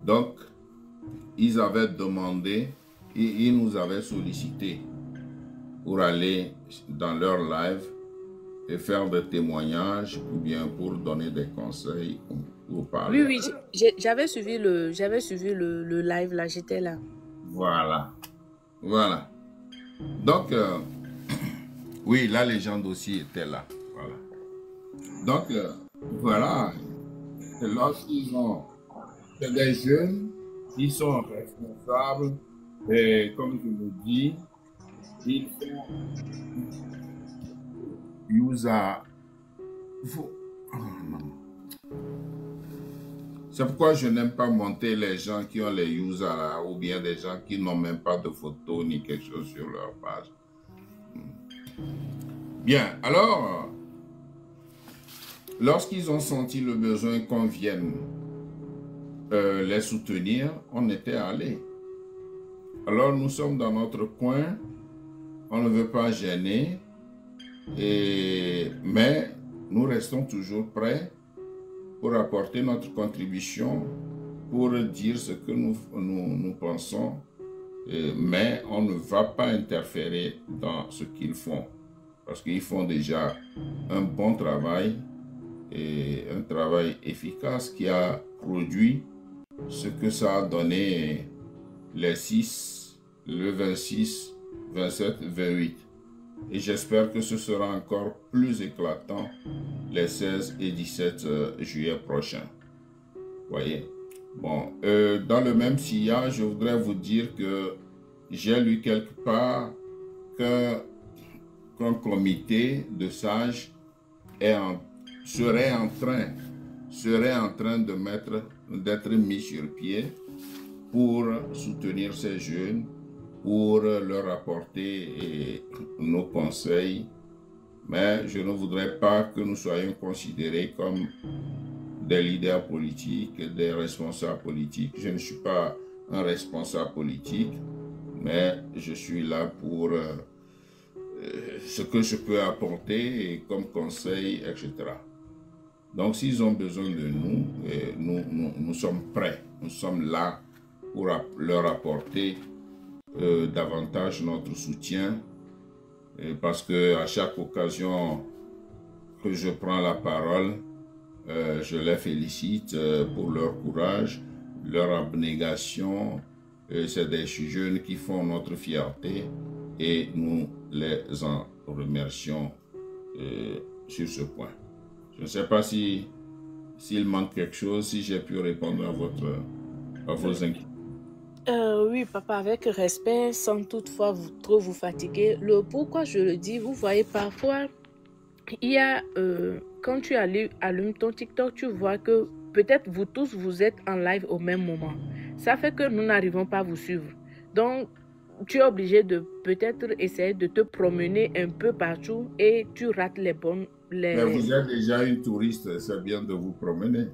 Donc, ils avaient demandé, ils nous avaient sollicité pour aller dans leur live et faire des témoignages ou bien pour donner des conseils ou pour Oui, parler. oui, j'avais suivi le live là, j'étais là. Voilà, voilà. Donc, oui, la légende aussi était là. Voilà. Donc, voilà, lorsqu'ils ont, c'est des jeunes qui sont responsables, et comme je le dis, ils font use à... C'est pourquoi je n'aime pas monter les gens qui ont les users là, ou bien des gens qui n'ont même pas de photos ni quelque chose sur leur page. Bien, alors, lorsqu'ils ont senti le besoin qu'on vienne les soutenir, on était allés. Alors nous sommes dans notre coin, on ne veut pas gêner, mais nous restons toujours prêts pour apporter notre contribution, pour dire ce que nous pensons, mais on ne va pas interférer dans ce qu'ils font, parce qu'ils font déjà un bon travail, et un travail efficace qui a produit ce que ça a donné les 6, le 26, 27, 28. Et j'espère que ce sera encore plus éclatant les 16 et 17 juillet prochains. Voyez. Bon, dans le même sillage, je voudrais vous dire que j'ai lu quelque part qu'un comité de sages serait en train d'être mis sur pied pour soutenir ces jeunes, pour leur apporter nos conseils, mais je ne voudrais pas que nous soyons considérés comme des leaders politiques, des responsables politiques. Je ne suis pas un responsable politique, mais je suis là pour ce que je peux apporter comme conseil, etc. Donc, s'ils ont besoin de nous, nous sommes prêts. Nous sommes là pour leur apporter davantage notre soutien, parce que à chaque occasion que je prends la parole, je les félicite pour leur courage, leur abnégation. C'est des jeunes qui font notre fierté et nous les en remercions sur ce point. Je ne sais pas s'il manque quelque chose, si j'ai pu répondre à vos inquiétudes. Oui, papa, avec respect, sans toutefois trop vous fatiguer. Le pourquoi je le dis, vous voyez, parfois, il y a, quand tu allumes ton TikTok, tu vois que peut-être vous tous, vous êtes en live au même moment. Ça fait que nous n'arrivons pas à vous suivre. Donc, tu es obligé de peut-être essayer de te promener un peu partout et tu rates les bonnes... Mais vous êtes déjà une touriste, c'est bien de vous promener.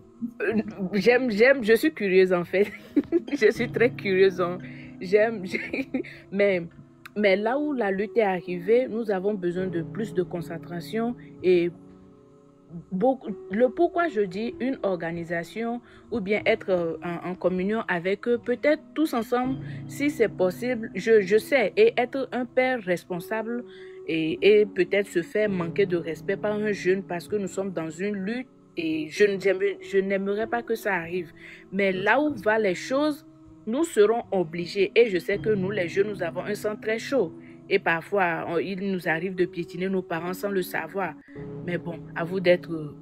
Je suis curieuse en fait. Je suis très curieuse. Mais là où la lutte est arrivée, nous avons besoin de plus de concentration et le pourquoi je dis une organisation ou bien être en communion avec eux, peut-être tous ensemble, si c'est possible, je sais, et être un père responsable et peut-être se faire manquer de respect par un jeune parce que nous sommes dans une lutte et je n'aimerais pas que ça arrive. Mais là où vont les choses, nous serons obligés, et je sais que nous les jeunes, nous avons un sang très chaud. Et parfois, il nous arrive de piétiner nos parents sans le savoir. Mais bon, à vous d'être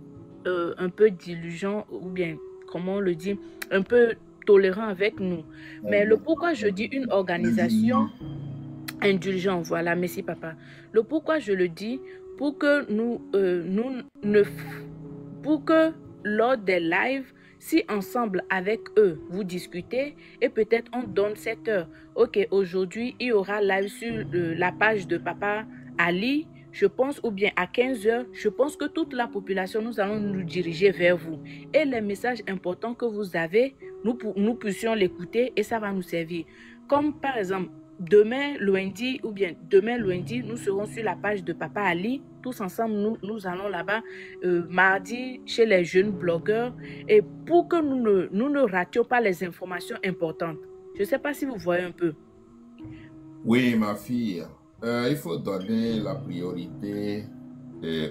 un peu diligent, ou bien, comment on le dit, un peu tolérant avec nous. Mais le pourquoi je dis une organisation indulgente, voilà, merci papa. Le pourquoi je le dis, pour que pour que lors des lives, si ensemble avec eux, vous discutez et peut-être on donne 7 heures. Ok, aujourd'hui, il y aura live sur la page de Papa Ali, je pense, ou bien à 15 heures, je pense que toute la population, nous allons nous diriger vers vous. Et les messages importants que vous avez, nous puissions l'écouter et ça va nous servir. Comme par exemple, demain lundi ou bien demain lundi, nous serons sur la page de Papa Ali. Tous ensemble, nous allons là-bas. Mardi, chez les jeunes blogueurs. Et pour que nous ne rations pas les informations importantes. Je ne sais pas si vous voyez un peu. Oui, ma fille. Il faut donner la priorité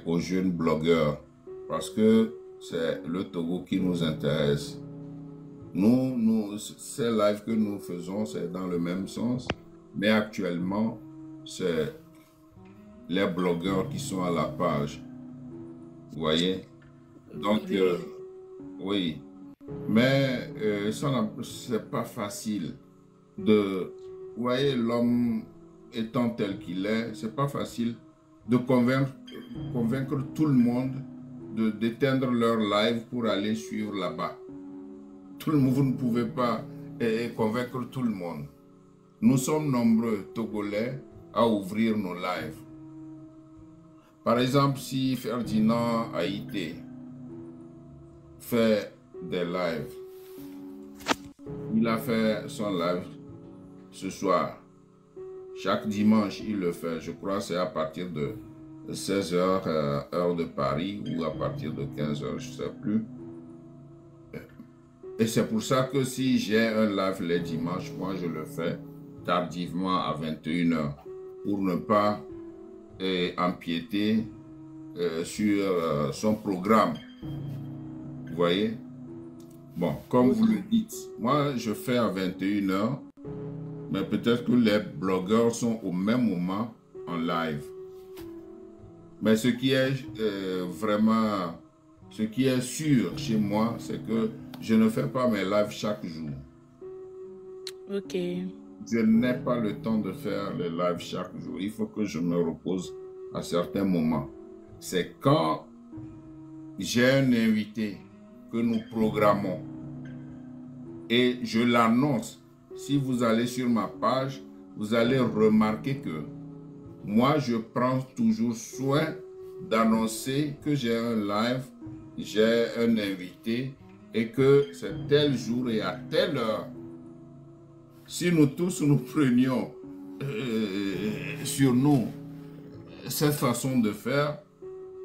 aux jeunes blogueurs parce que c'est le Togo qui nous intéresse. Ces lives que nous faisons, c'est dans le même sens, mais actuellement, c'est les blogueurs qui sont à la page. Vous voyez? Donc, oui. Mais c'est pas facile de... Vous voyez, l'homme étant tel qu'il est, c'est pas facile de convaincre tout le monde d'éteindre leur live pour aller suivre là-bas. Tout le monde, vous ne pouvez pas convaincre tout le monde. Nous sommes nombreux, Togolais, à ouvrir nos lives. Par exemple, si Ferdinand Haïté fait des lives, il a fait son live ce soir. Chaque dimanche, il le fait. Je crois que c'est à partir de 16 h, heure de Paris, ou à partir de 15 h, je ne sais plus. Et c'est pour ça que si j'ai un live les dimanches, moi je le fais tardivement à 21 h pour ne pas empiéter sur son programme. Vous voyez? Bon, comme vous le dites, moi je fais à 21 h, mais peut-être que les blogueurs sont au même moment en live. Mais ce qui est ce qui est sûr chez moi, c'est que je ne fais pas mes lives chaque jour. Ok. Je n'ai pas le temps de faire les lives chaque jour. Il faut que je me repose à certains moments. C'est quand j'ai un invité que nous programmons et je l'annonce. Si vous allez sur ma page, vous allez remarquer que moi, je prends toujours soin d'annoncer que j'ai un live, j'ai un invité et que c'est tel jour et à telle heure. Si nous tous nous prenions sur nous cette façon de faire,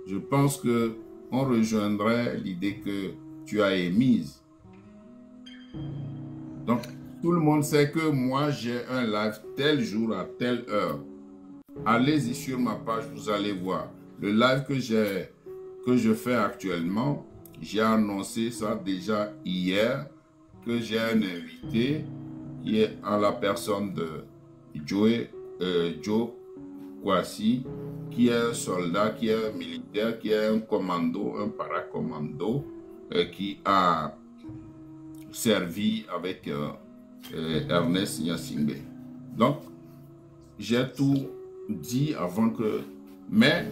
je pense que on rejoindrait l'idée que tu as émise. Donc, tout le monde sait que moi, j'ai un live tel jour à telle heure. Allez-y sur ma page, vous allez voir. Le live que je fais actuellement, j'ai annoncé ça déjà hier, que j'ai un invité qui est en la personne de Joe Kwasi, qui est un soldat, qui est un militaire, qui est un commando, un paracommando, qui a servi avec Ernest Nyasingbe. Donc, j'ai tout dit avant que... Mais,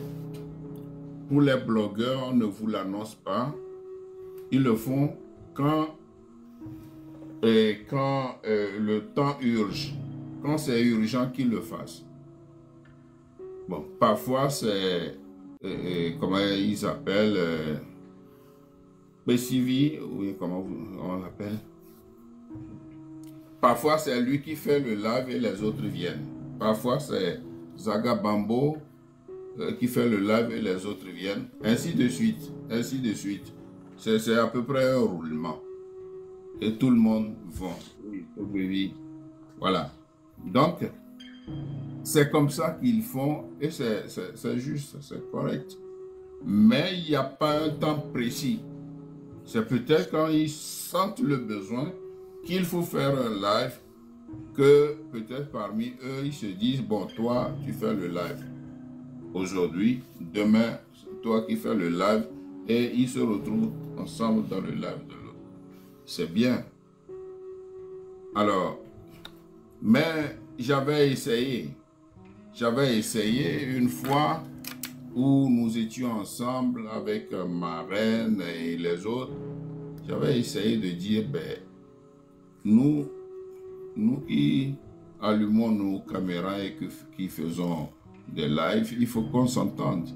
pour les blogueurs, on ne vous l'annonce pas. Ils le font quand le temps urge. Quand c'est urgent qu'ils le fassent. Bon, parfois c'est... comment ils appellent... PCV, oui, comment on l'appelle? Parfois c'est lui qui fait le live et les autres viennent. Parfois c'est Zaga Bambo qui fait le live et les autres viennent. Ainsi de suite, ainsi de suite. C'est à peu près un roulement. Et tout le monde va. Oui. Voilà. Donc, c'est comme ça qu'ils font et c'est juste, c'est correct. Mais il n'y a pas un temps précis. C'est peut-être quand ils sentent le besoin qu'il faut faire un live que peut-être parmi eux, ils se disent, bon, toi, tu fais le live aujourd'hui, demain, toi qui fais le live et ils se retrouvent ensemble dans le live de l'autre. C'est bien. Alors, mais j'avais essayé une fois où nous étions ensemble avec ma reine et les autres. J'avais essayé de dire, ben, nous qui allumons nos caméras et qui faisons des lives, il faut qu'on s'entende.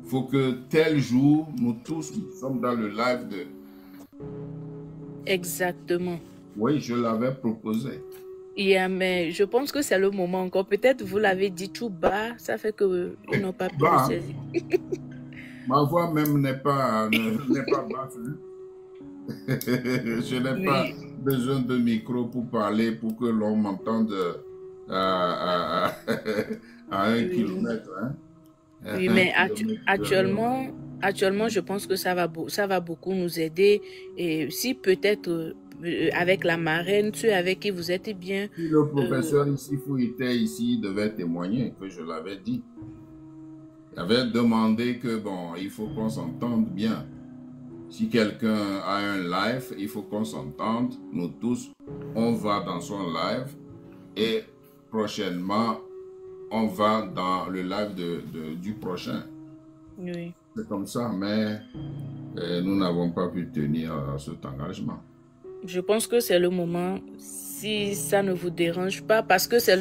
Il faut que tel jour, nous tous sommes dans le live de... Exactement. Oui, je l'avais proposé. Mais je pense que c'est le moment encore. Peut-être vous l'avez dit tout bas, ça fait qu'ils n'ont pas pu le Bah, saisir. ma voix même n'est pas basse, hein. Je n'ai pas Oui, besoin de micro pour parler, pour que l'on m'entende à un oui. kilomètre, hein. À Oui, un mais kilomètre de là. actuellement, je pense que ça va beaucoup nous aider. Et si peut-être avec la marraine, ceux avec qui vous êtes bien, Si le euh, professeur ici, était ici, il devait témoigner, que je l'avais dit. Il avait demandé que, bon, il faut qu'on s'entende bien. Si quelqu'un a un live, il faut qu'on s'entende. Nous tous, on va dans son live et prochainement, on va dans le live du prochain. oui. C'est comme ça, mais nous n'avons pas pu tenir cet engagement. Je pense que c'est le moment, si ça ne vous dérange pas, parce que c'est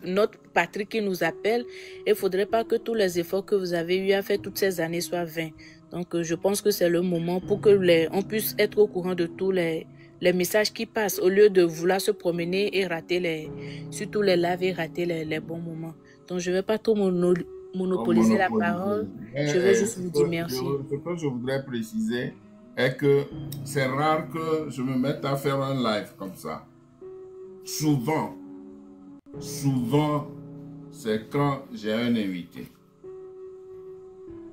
notre Patrick qui nous appelle. Il ne faudrait pas que tous les efforts que vous avez eu à faire toutes ces années soient vains. Donc, je pense que c'est le moment pour que on puisse être au courant de tous les messages qui passent, au lieu de vouloir se promener et rater surtout les lives et rater les bons moments. Donc, je ne vais pas trop On monopoliser la monopolise. parole. Je vais juste vous dire merci. Ce que je voudrais préciser est que c'est rare que je me mette à faire un live comme ça. Souvent, c'est quand j'ai un invité.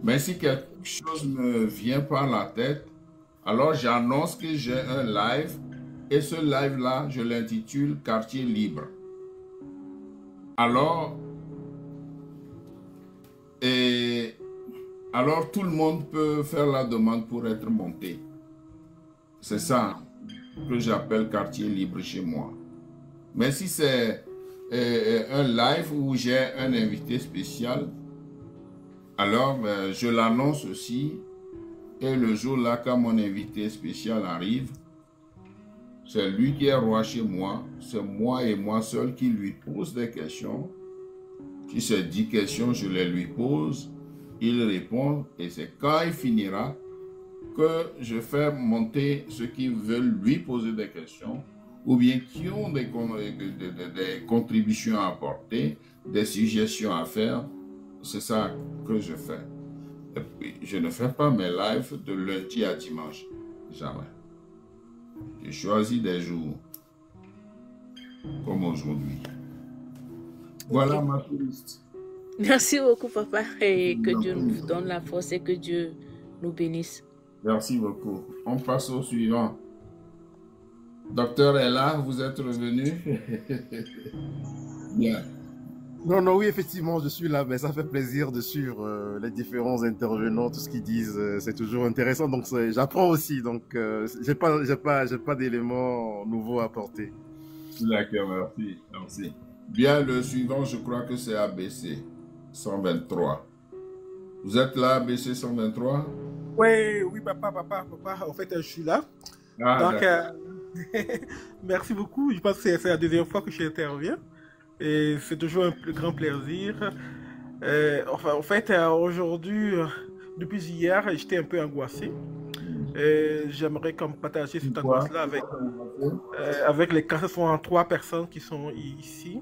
Mais si quelque chose me vient par la tête, alors j'annonce que j'ai un live et ce live-là, je l'intitule Quartier libre. Alors, alors tout le monde peut faire la demande pour être monté. C'est ça que j'appelle quartier libre chez moi. Mais si c'est un live où j'ai un invité spécial, alors je l'annonce aussi. Et le jour-là, quand mon invité spécial arrive, c'est lui qui est roi chez moi. C'est moi et moi seul qui lui pose des questions. Si c'est 10 questions, je les lui pose. Il répond et c'est quand il finira que je fais monter ceux qui veulent lui poser des questions ou bien qui ont des contributions à apporter, des suggestions à faire. C'est ça que je fais. Et puis, je ne fais pas mes lives de lundi à dimanche. Jamais. Je choisis des jours comme aujourd'hui. Ok. Voilà ma touriste. Merci beaucoup, papa, Je et que vous en Dieu prie. nous donne la force et que Dieu nous bénisse. Merci beaucoup. On passe au suivant. Docteur est là, vous êtes revenu. Bien. Non, non, oui, effectivement, je suis là, mais ça fait plaisir de suivre les différents intervenants, tout ce qu'ils disent, c'est toujours intéressant, donc j'apprends aussi, donc j'ai pas d'éléments nouveaux à apporter. D'accord, merci. Merci. Bien, le suivant, je crois que c'est ABC 123. Vous êtes là, ABC 123? Oui, oui, papa, en fait, je suis là. Ah, Donc, d'accord. merci beaucoup. Je pense que c'est la deuxième fois que j'interviens. Et c'est toujours un grand plaisir. Enfin, en fait, aujourd'hui, depuis hier, j'étais un peu angoissé. J'aimerais comme partager cette Pourquoi? angoisse-là avec les 403 personnes qui sont ici.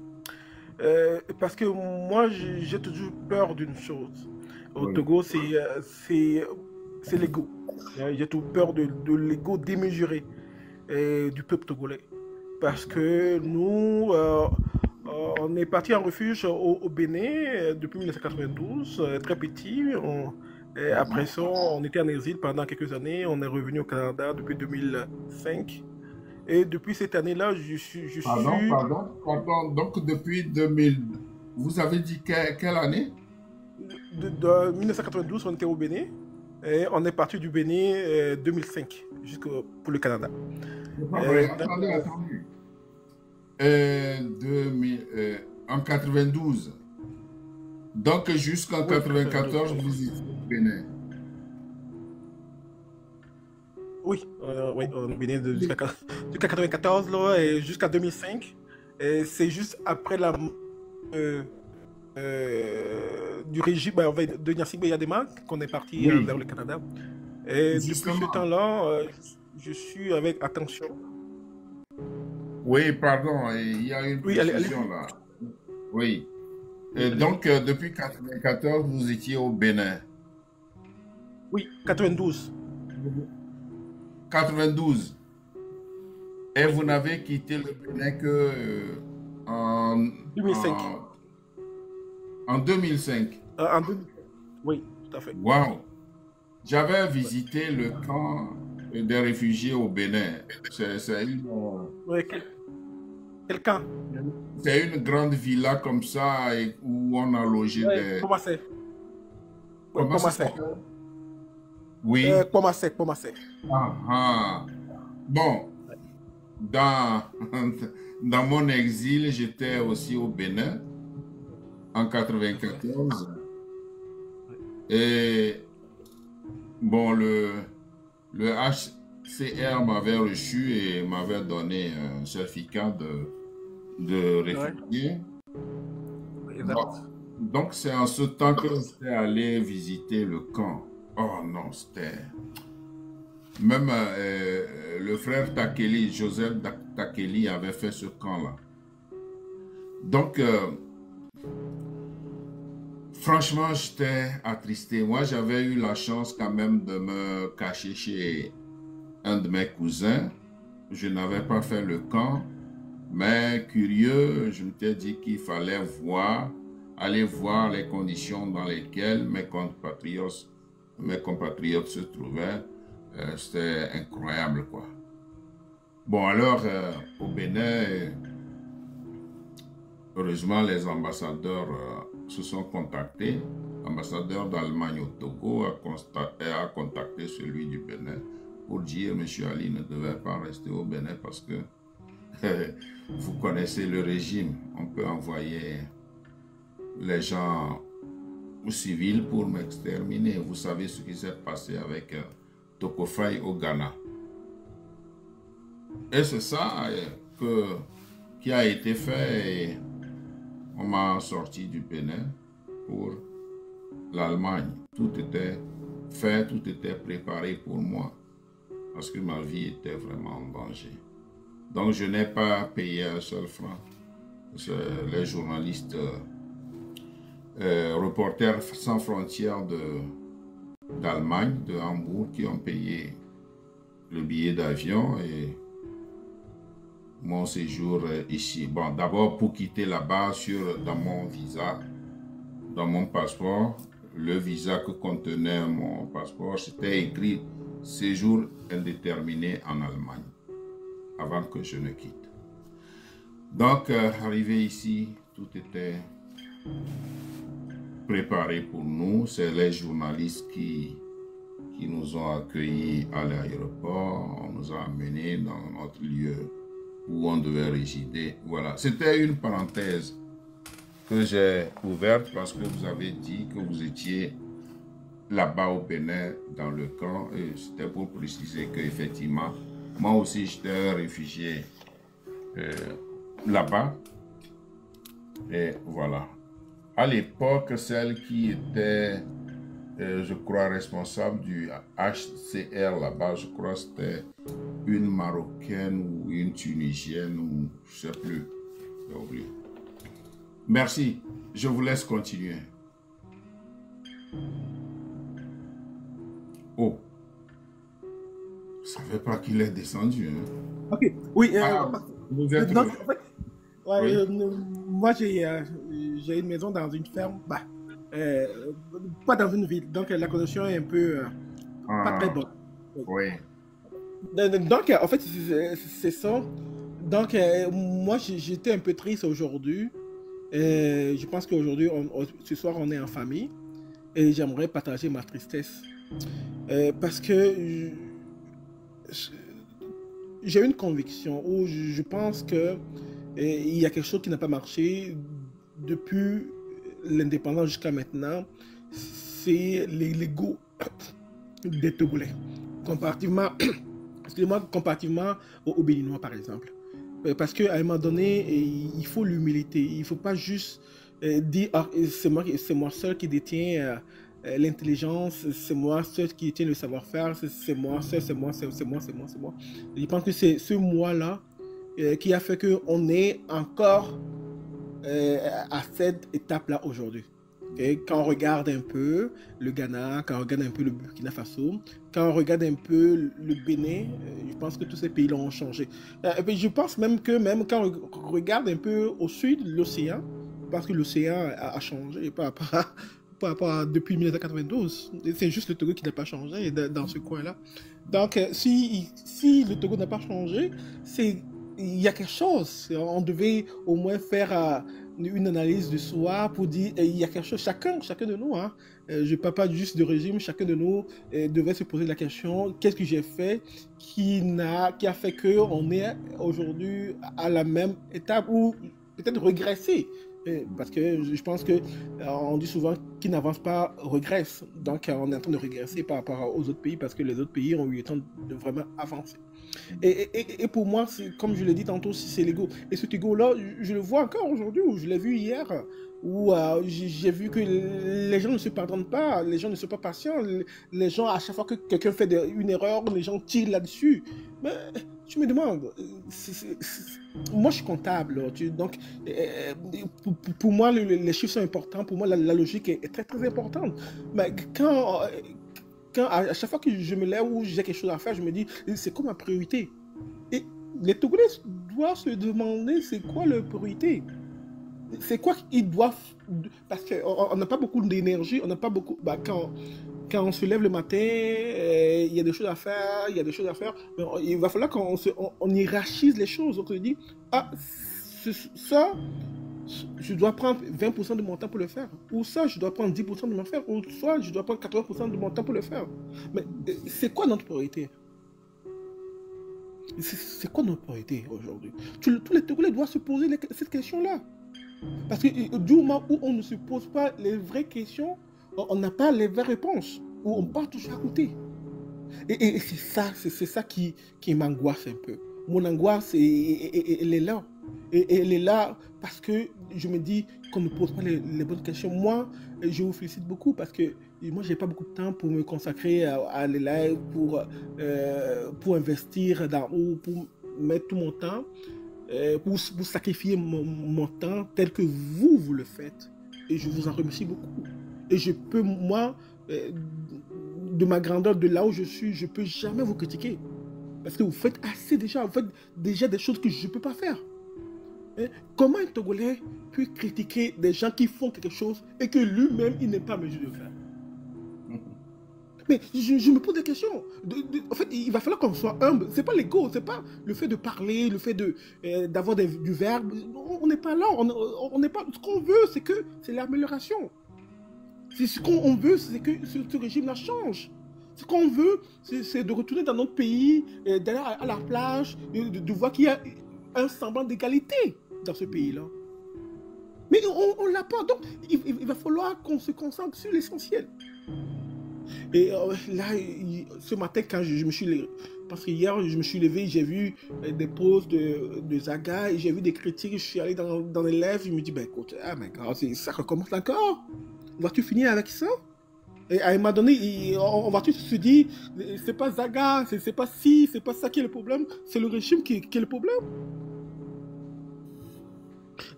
Parce que moi, j'ai toujours peur d'une chose. Au Oui. Togo, c'est l'ego. J'ai toujours peur de l'ego démesuré du peuple togolais. Parce que nous, on est parti en refuge au Bénin depuis 1992, très petit. Et après ça, on était en exil pendant quelques années. On est revenu au Canada depuis 2005. Et depuis cette année-là, Pardon. Donc, depuis 2000, vous avez dit quelle année? de 1992, on était au Bénin. Et on est parti du Bénin 2005 pour le Canada. C'est pas vrai. Donc, Attendez. 2000, en 92. Donc, jusqu'en oui, 94, 92. vous étiez au Bénin. Oui, oui, on est Bénin jusqu'à 94 là, et jusqu'à 2005. Et c'est juste après la euh, du régime de Gnassingbé Yadema qu'on est parti Oui, vers le Canada. Et depuis ce justement. temps-là, je suis avec attention. Oui, pardon, il y a une Oui, allez. précision là. Oui. Et donc, depuis 1994, vous étiez au Bénin. Oui, 92. 92. Et vous n'avez quitté le Bénin que en, 2005. en 2005. En 2005. Oui, tout à fait. Waouh! J'avais visité le camp des réfugiés au Bénin. C'est Oui, quel camp? une grande villa comme ça où on a logé Oui, des... Pomassé. Oui, Comment ça Pomassé. s'appelle? Oui. Pomassé. Ah, ah. Bon, dans, dans mon exil, j'étais aussi au Bénin en 94. Et bon, le HCR m'avait reçu et m'avait donné un certificat de réfugié. Exact. Donc, c'est en ce temps que j'étais allé visiter le camp. Oh non, c'était... Même le frère Takeli, Joseph Takeli, avait fait ce camp-là. Donc, franchement, j'étais attristé. Moi, j'avais eu la chance quand même de me cacher chez un de mes cousins. Je n'avais pas fait le camp, mais curieux, je m'étais dit qu'il fallait aller voir les conditions dans lesquelles mes compatriotes se trouvaient. C'était incroyable, quoi. Bon, alors, au Bénin, heureusement, les ambassadeurs se sont contactés. L'ambassadeur d'Allemagne au Togo a contacté celui du Bénin pour dire, Monsieur Ali ne devait pas rester au Bénin parce que vous connaissez le régime. On peut envoyer les gens civils pour m'exterminer. Vous savez ce qui s'est passé avec Tokofai au Ghana. Et c'est ça qui a été fait. Et on m'a sorti du Bénin pour l'Allemagne. Tout était fait, tout était préparé pour moi. Parce que ma vie était vraiment en danger. Donc je n'ai pas payé un seul franc. Les journalistes, Reporters sans frontières d'Allemagne, de Hambourg, qui ont payé le billet d'avion et mon séjour ici. Bon, d'abord pour quitter là-bas, dans mon visa, dans mon passeport, le visa que contenait mon passeport, c'était écrit séjour indéterminé en Allemagne, avant que je ne quitte. Donc, arrivé ici, tout était préparé pour nous. C'est les journalistes qui nous ont accueillis à l'aéroport. On nous a amenés dans notre lieu où on devait résider. Voilà, c'était une parenthèse que j'ai ouverte parce que vous avez dit que vous étiez là-bas au Bénin dans le camp et c'était pour préciser qu'effectivement, moi aussi j'étais un réfugié là-bas. Et voilà. À l'époque, celle qui était, je crois, responsable du HCR là-bas, je crois que c'était une Marocaine ou une Tunisienne ou je ne sais plus. J'ai oublié. Merci. Je vous laisse continuer. Oh. Je ne savais pas qu'il est descendu. Hein. Ok. Oui. Vous êtes... Donc, en fait, ouais, oui. moi, j'ai une maison dans une ferme. Pas dans une ville. Donc, la connexion est un peu pas très bonne. Oui. Donc, en fait, c'est ça. Donc, moi, j'étais un peu triste aujourd'hui. Je pense qu'aujourd'hui, ce soir, on est en famille. Et j'aimerais partager ma tristesse. Parce que j'ai une conviction où je pense que il y a quelque chose qui n'a pas marché depuis l'indépendance jusqu'à maintenant. C'est l'ego des Togolais. Comparativement aux Béninois, par exemple. Parce qu'à un moment donné, il faut l'humilité. Il ne faut pas juste dire ah, c'est moi seul qui détiens l'intelligence, c'est moi seul qui détient le savoir-faire, c'est moi seul, c'est moi. Je pense que c'est ce moi-là qui a fait qu'on est encore à cette étape-là aujourd'hui. Okay? Quand on regarde un peu le Ghana, quand on regarde un peu le Burkina Faso, quand on regarde un peu le Bénin, je pense que tous ces pays-là ont changé. Et puis je pense même que même quand on regarde un peu au sud, l'océan, parce que l'océan a changé par rapport à depuis 1992. C'est juste le Togo qui n'a pas changé dans ce coin-là. Donc, si le Togo n'a pas changé, il y a quelque chose. On devait au moins faire une analyse de soi pour dire il y a quelque chose. Chacun de nous, hein, je ne parle pas juste de régime, chacun de nous devait se poser la question qu'est-ce que j'ai fait qui a fait qu'on est aujourd'hui à la même étape ou peut-être régressé. Parce que je pense qu'on dit souvent qui n'avance pas regresse. Donc on est en train de régresser par rapport aux autres pays parce que les autres pays ont eu le temps de vraiment avancer. Et pour moi, comme je l'ai dit tantôt, c'est l'ego. Et cet ego-là, je le vois encore aujourd'hui, ou je l'ai vu hier, où j'ai vu que les gens ne se pardonnent pas, les gens ne sont pas patients, les gens, à chaque fois que quelqu'un fait une erreur, les gens tirent là-dessus. Mais je me demande, moi je suis comptable, donc pour moi les chiffres sont importants, pour moi la logique est très très importante. Mais quand à chaque fois que je me lève ou j'ai quelque chose à faire, je me dis, c'est quoi ma priorité? Et les Togolais doivent se demander, c'est quoi leur priorité? C'est quoi qu'ils doivent... Parce qu'on n'a pas beaucoup d'énergie, on n'a pas beaucoup... Quand on se lève le matin, il y a des choses à faire, mais il va falloir qu'on hiérarchise les choses. On se dit, ça... je dois prendre 20% de mon temps pour le faire. Ou ça, je dois prendre 10% de mon temps. Ou soit, je dois prendre 80% de mon temps pour le faire. Mais c'est quoi notre priorité? C'est quoi notre priorité aujourd'hui? Tous les Togolais doivent se poser cette question-là. Parce que du moment où on ne se pose pas les vraies questions, on n'a pas les vraies réponses. Ou on part toujours à côté. Et c'est ça qui m'angoisse un peu. Mon angoisse, elle est là. Et elle est là parce que je me dis qu'on ne pose pas les bonnes questions. Moi, je vous félicite beaucoup parce que moi, je n'ai pas beaucoup de temps pour me consacrer à les lives, pour investir ou pour mettre tout mon temps, pour sacrifier mon temps tel que vous le faites. Et je vous en remercie beaucoup. Et je peux, moi, de ma grandeur, de là où je suis, je ne peux jamais vous critiquer. Parce que vous faites assez déjà, vous faites déjà des choses que je ne peux pas faire. Comment un Togolais peut critiquer des gens qui font quelque chose et que lui-même, il n'est pas en mesure de faire? Mais je me pose des questions. En fait, il va falloir qu'on soit humble. Ce n'est pas l'ego, ce n'est pas le fait de parler, le fait d'avoir du verbe. On n'est pas là. On n'est pas... Ce qu'on veut, c'est l'amélioration. Ce qu'on veut, c'est que ce régime-là change. Ce qu'on veut, c'est de retourner dans notre pays, d'aller à la plage, de voir qu'il y a un semblant d'égalité dans ce pays-là. Mais on ne l'a pas. Donc, il va falloir qu'on se concentre sur l'essentiel. Et là, ce matin, quand je me suis levé, parce que hier, je me suis levé, j'ai vu des posts de Zaga, et j'ai vu des critiques, je suis allé dans les lives, je me dis, ben écoute, ça recommence encore. Vas-tu finir avec ça? Et à un moment donné, on va tous se dire, c'est pas Zaga, c'est pas c'est pas ça qui est le problème, c'est le régime qui est le problème.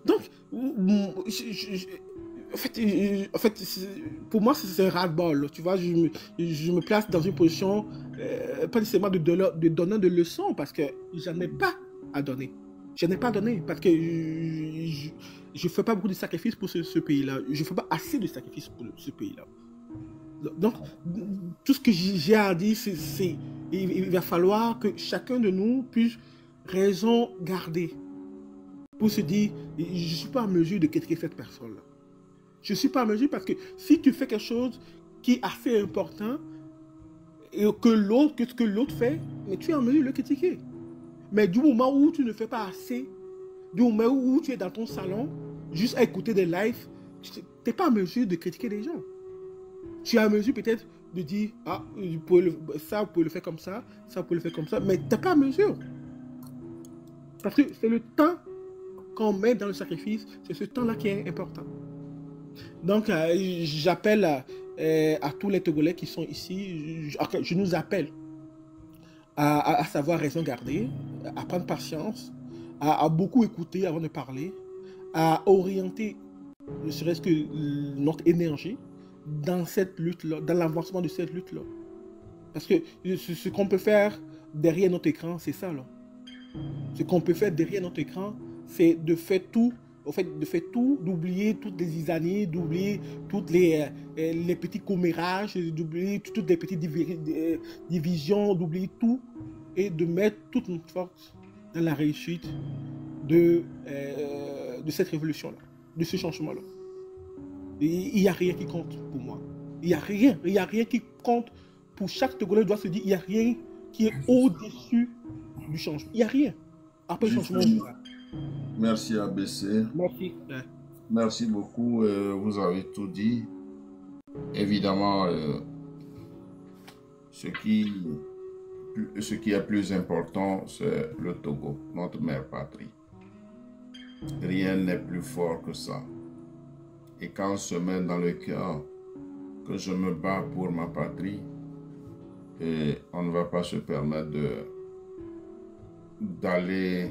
Donc, en fait, pour moi, c'est un ras-le-bol. Tu vois, je me place dans une position, pas nécessairement de donner de leçons, parce que j'en ai pas à donner. Je n'ai pas donné, parce que je ne fais pas beaucoup de sacrifices pour ce pays-là. Je ne fais pas assez de sacrifices pour ce pays-là. Donc, tout ce que j'ai à dire, c'est il va falloir que chacun de nous puisse raison garder pour se dire, je ne suis pas en mesure de critiquer cette personne-là. Je ne suis pas en mesure parce que si tu fais quelque chose qui est assez important et que l'autre fait, mais tu es en mesure de le critiquer. Mais du moment où tu ne fais pas assez, du moment où tu es dans ton salon, juste à écouter des lives, tu n'es pas en mesure de critiquer les gens. Tu es en mesure peut-être de dire, ça, vous pouvez le faire comme ça, ça, vous pouvez le faire comme ça, mais tu n'es pas en mesure. Parce que c'est le temps qu'on met dans le sacrifice, c'est ce temps-là qui est important. Donc, j'appelle à tous les Togolais qui sont ici, je nous appelle à savoir raison garder, à prendre patience, à beaucoup écouter avant de parler, à orienter ne serait-ce que notre énergie dans cette lutte-là, dans l'avancement de cette lutte-là. Parce que ce qu'on peut faire derrière notre écran, c'est ça, là. Ce qu'on peut faire derrière notre écran, c'est de faire tout, en fait, de faire tout, d'oublier toutes les zizanies, d'oublier toutes les petits commérages, d'oublier toutes les petites divisions, d'oublier tout et de mettre toute notre force dans la réussite de cette révolution-là, de ce changement-là. Il n'y a rien qui compte pour moi. Il n'y a rien qui compte pour chaque Togolais doit se dire, il n'y a rien qui est au-dessus du changement. Il n'y a rien. Après le changement. Merci ABC. Merci. Merci beaucoup. Vous avez tout dit. Évidemment, ce qui est plus important, c'est le Togo, notre mère patrie. Rien n'est plus fort que ça. Et quand on se met dans le cœur que je me bats pour ma patrie, et on ne va pas se permettre d'aller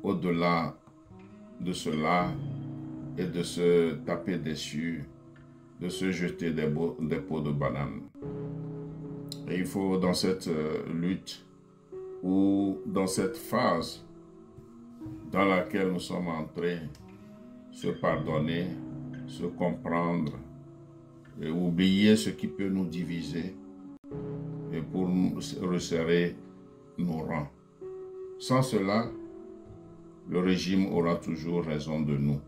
au-delà de cela et de se taper dessus, de se jeter des pots de banane. Et il faut, dans cette lutte ou dans cette phase dans laquelle nous sommes entrés, se pardonner, se comprendre et oublier ce qui peut nous diviser et pour resserrer nos rangs. Sans cela, le régime aura toujours raison de nous.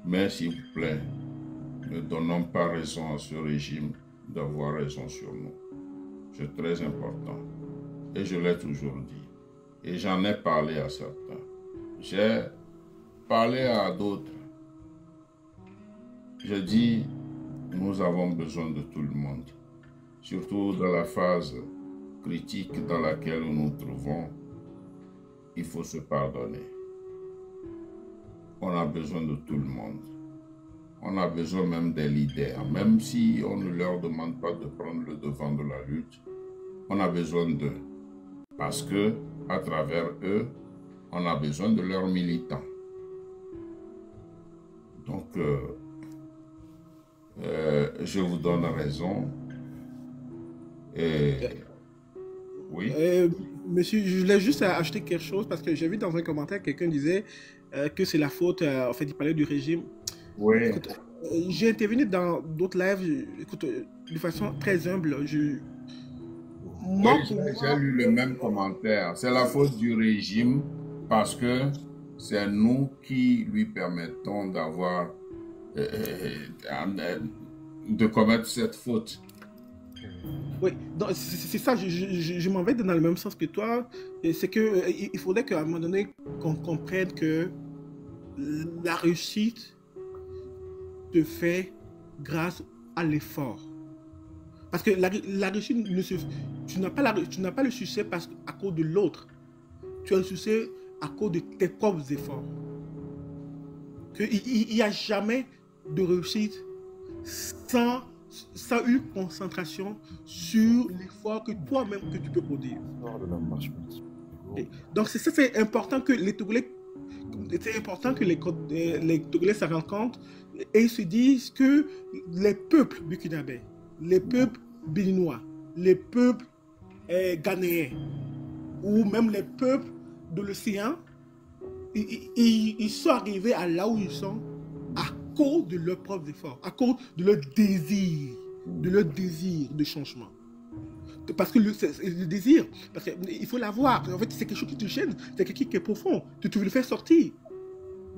Mais s'il vous plaît, ne donnons pas raison à ce régime d'avoir raison sur nous. C'est très important. Et je l'ai toujours dit. Et j'en ai parlé à certains. J'ai parlé à d'autres. J'ai dit, nous avons besoin de tout le monde. Surtout dans la phase critique dans laquelle nous nous trouvons, il faut se pardonner. On a besoin de tout le monde. On a besoin même des leaders. Même si on ne leur demande pas de prendre le devant de la lutte, on a besoin d'eux. Parce que, à travers eux, on a besoin de leurs militants. Donc, je vous donne raison. Et oui. Monsieur, je voulais juste ajouter quelque chose parce que j'ai vu dans un commentaire quelqu'un disait que c'est la faute, en fait, il parlait du régime. Oui. Écoute, j'ai intervenu dans d'autres lives, écoute, de façon très humble. J'ai lu le même commentaire. C'est la faute du régime parce que c'est nous qui lui permettons d'avoir, de commettre cette faute. Oui, c'est ça, je m'en vais dans le même sens que toi. C'est qu'il faudrait qu'à un moment donné, qu'on comprenne que la réussite se fait grâce à l'effort. Parce que la réussite, tu n'as pas le succès à cause de l'autre. Tu as le succès à cause de tes propres efforts. Il n'y a jamais de réussite sans une concentration sur l'effort que toi-même que tu peux produire. Donc c'est important que les Togolais, se rendent compte et se disent que les peuples burkinabés, les peuples béninois, les peuples ghanéens ou même les peuples de l'océan, ils sont arrivés à là où ils sont à cause de leurs propres efforts, à cause de leur désir de changement. Parce que le désir, parce qu'il faut l'avoir, en fait c'est quelque chose qui te gêne, c'est quelque chose qui est profond, tu veux le faire sortir.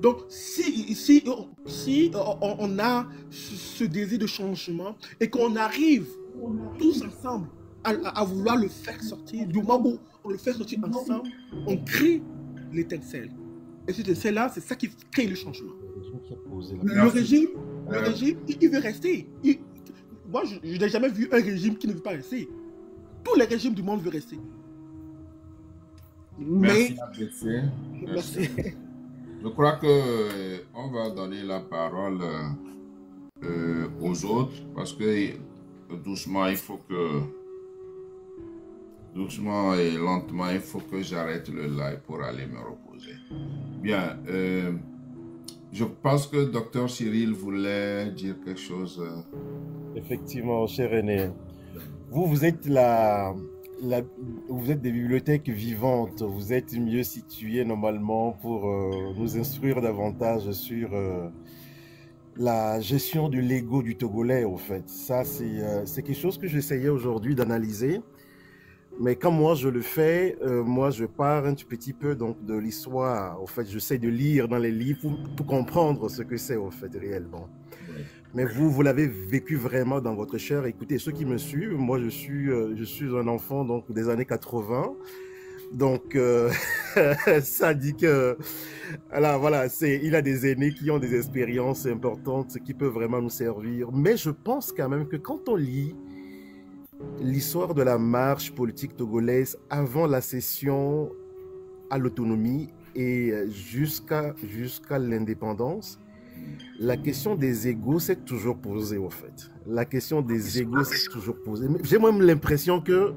Donc si on a ce désir de changement et qu'on arrive tous ensemble à vouloir le faire sortir, du moment où on le fait sortir ensemble, on crée l'étincelle. Et cette étincelle-là, c'est ça qui crée le changement. Le régime, il veut rester. Moi, je n'ai jamais vu un régime qui ne veut pas rester. Tous les régimes du monde veulent rester. Merci, ABC. Merci. Je crois qu'on va donner la parole aux autres parce que doucement, il faut que doucement et lentement, il faut que j'arrête le live pour aller me reposer. Bien, je pense que Dr Cyril voulait dire quelque chose. Effectivement, cher René. Vous êtes vous êtes des bibliothèques vivantes. Vous êtes mieux situés normalement pour nous instruire davantage sur la gestion du Lego du Togolais, au fait. Ça, c'est quelque chose que j'essayais aujourd'hui d'analyser. Mais quand moi je le fais, moi je pars un petit peu donc de l'histoire. Au fait, j'essaie de lire dans les livres pour comprendre ce que c'est au fait réellement. Mais vous l'avez vécu vraiment dans votre chair. Écoutez, ceux qui me suivent, moi je suis un enfant donc des années 80. Donc ça dit que voilà, il a des aînés qui ont des expériences importantes qui peuvent vraiment nous servir. Mais je pense quand même que quand on lit l'histoire de la marche politique togolaise avant la cession à l'autonomie et jusqu'à l'indépendance, la question des égos s'est toujours posée, au fait. La question des égos s'est toujours posée. J'ai même l'impression que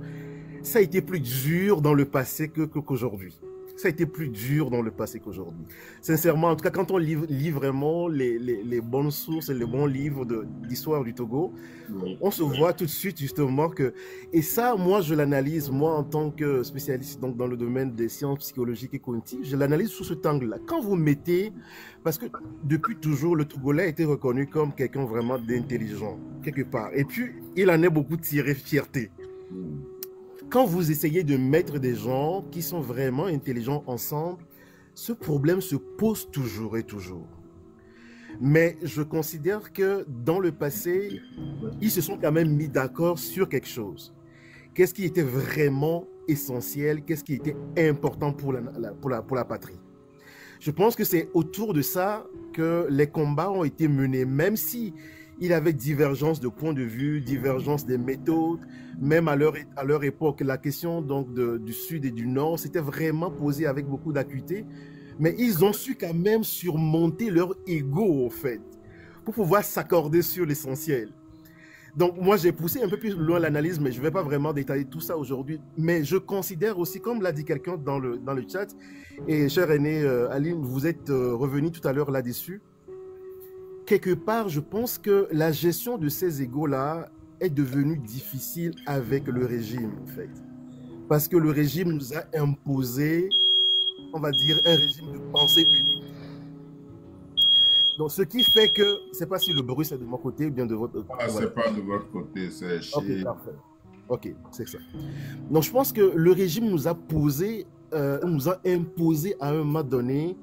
ça a été plus dur dans le passé qu'aujourd'hui. Ça a été plus dur dans le passé qu'aujourd'hui. Sincèrement, en tout cas, quand on lit vraiment les bonnes sources et les bons livres d'histoire du Togo, on se voit tout de suite justement que... Et ça, moi, je l'analyse, moi, en tant que spécialiste donc, dans le domaine des sciences psychologiques et cognitives, je l'analyse sous cet angle-là. Quand vous mettez... Parce que depuis toujours, le Togolais a été reconnu comme quelqu'un vraiment d'intelligent, quelque part. Et puis, il en est beaucoup tiré fierté. Quand vous essayez de mettre des gens qui sont vraiment intelligents ensemble, ce problème se pose toujours et toujours. Mais je considère que dans le passé, ils se sont quand même mis d'accord sur quelque chose. Qu'est-ce qui était vraiment essentiel? Qu'est-ce qui était important pour la patrie? Je pense que c'est autour de ça que les combats ont été menés, même si il y avait divergence de points de vue, divergence des méthodes. Même à leur époque, la question donc du Sud et du Nord s'était vraiment posée avec beaucoup d'acuité. Mais ils ont su quand même surmonter leur ego, en fait, pour pouvoir s'accorder sur l'essentiel. Donc moi, j'ai poussé un peu plus loin l'analyse, mais je ne vais pas vraiment détailler tout ça aujourd'hui. Mais je considère aussi, comme l'a dit quelqu'un dans le chat, et cher René, Aline, vous êtes revenu tout à l'heure là-dessus, quelque part, je pense que la gestion de ces égos-là est devenue difficile avec le régime, en fait. Parce que le régime nous a imposé, on va dire, un régime de pensée unique. Donc, ce qui fait que, je ne sais pas si le bruit c'est de mon côté ou bien de votre côté. Ah, voilà. C'est pas de votre côté, c'est chez... Ok, parfait. Ok, c'est ça. Donc, je pense que le régime nous a imposé à un moment donné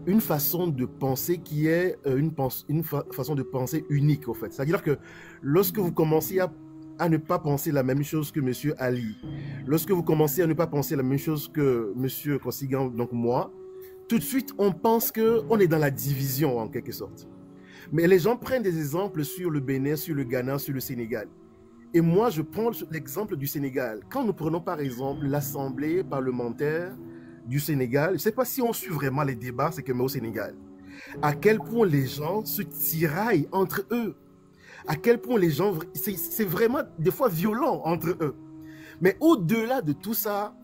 une façon de penser qui est une façon de penser unique, en fait. C'est-à-dire que lorsque vous commencez à ne pas penser la même chose que M. Ali, lorsque vous commencez à ne pas penser la même chose que M. Kosigan, donc moi, tout de suite, on pense qu'on est dans la division, en quelque sorte. Mais les gens prennent des exemples sur le Bénin, sur le Ghana, sur le Sénégal. Et moi, je prends l'exemple du Sénégal. Quand nous prenons, par exemple, l'Assemblée parlementaire du Sénégal, je ne sais pas si on suit vraiment les débats, c'est que mais au Sénégal, à quel point les gens se tiraillent entre eux, à quel point les gens, c'est vraiment des fois violent entre eux. Mais au-delà de tout ça,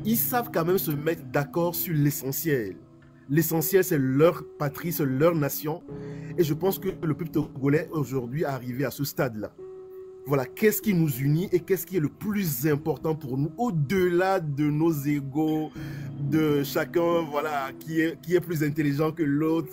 ils savent quand même se mettre d'accord sur l'essentiel. L'essentiel, c'est leur patrie, c'est leur nation. Et je pense que le peuple togolais aujourd'hui est arrivé à ce stade-là. Voilà, qu'est-ce qui nous unit et qu'est-ce qui est le plus important pour nous, au-delà de nos égos, de chacun voilà, qui est plus intelligent que l'autre.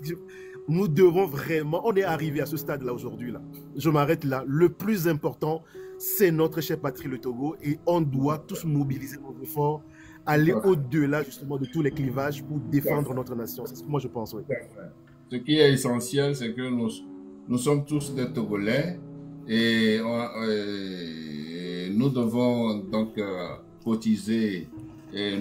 Nous devons vraiment, on est arrivé à ce stade-là aujourd'hui. Là. Je m'arrête là. Le plus important, c'est notre chère patrie, le Togo, et on doit tous mobiliser nos efforts, aller au-delà justement de tous les clivages pour défendre notre nation. C'est ce que moi je pense, oui. Ce qui est essentiel, c'est que nous sommes tous des Togolais. Et nous devons donc cotiser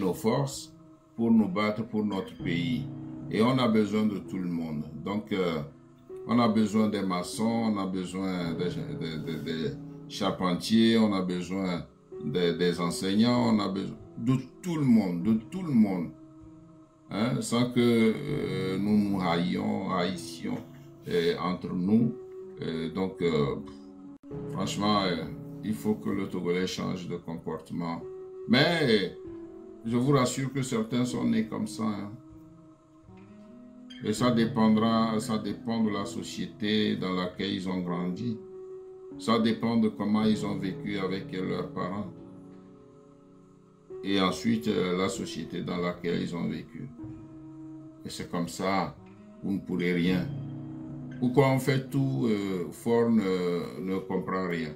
nos forces pour nous battre pour notre pays. Et on a besoin de tout le monde. Donc, on a besoin des maçons, on a besoin des charpentiers, on a besoin des enseignants, on a besoin de tout le monde, hein, sans que nous nous haïssions entre nous. Donc, franchement, il faut que le Togolais change de comportement. Mais je vous rassure que certains sont nés comme ça. Hein. Et ça dépend de la société dans laquelle ils ont grandi. Ça dépend de comment ils ont vécu avec leurs parents. Et ensuite, la société dans laquelle ils ont vécu. Et c'est comme ça, vous ne pourrez rien. Pourquoi on fait tout, Fort ne comprend rien.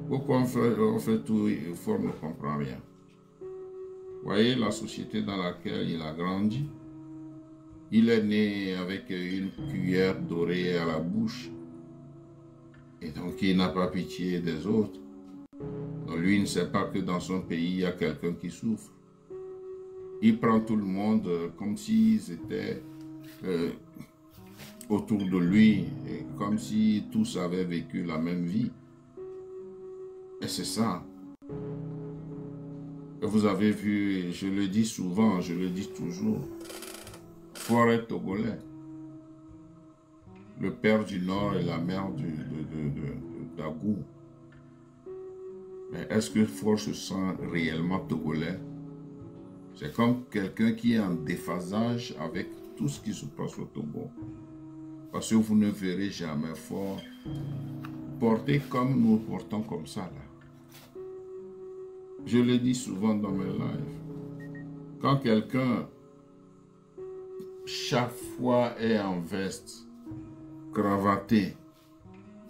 Pourquoi on fait tout, Fort ne comprend rien. Voyez la société dans laquelle il a grandi. Il est né avec une cuillère dorée à la bouche. Et donc il n'a pas pitié des autres. Donc lui, il ne sait pas que dans son pays, il y a quelqu'un qui souffre. Il prend tout le monde comme s'ils étaient autour de lui, et comme si tous avaient vécu la même vie. Et c'est ça. Et vous avez vu, je le dis souvent, je le dis toujours, Fort est togolais. Le père du Nord et la mère d'Agou. Mais est-ce que Fort se sent réellement togolais? C'est comme quelqu'un qui est en déphasage avec tout ce qui se passe au Togo. Parce que vous ne verrez jamais Fort porter comme nous portons comme ça là. Je le dis souvent dans mes lives. Quand quelqu'un chaque fois est en veste, cravaté,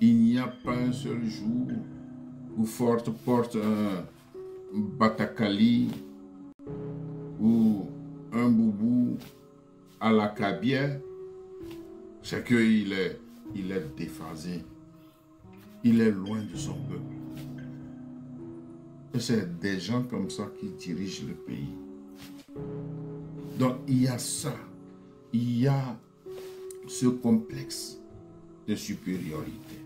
il n'y a pas un seul jour où Fort porte un batakali ou un boubou à la cabière, c'est qu'il est déphasé. Il est loin de son peuple. Et c'est des gens comme ça qui dirigent le pays. Donc il y a ça. Il y a ce complexe de supériorité.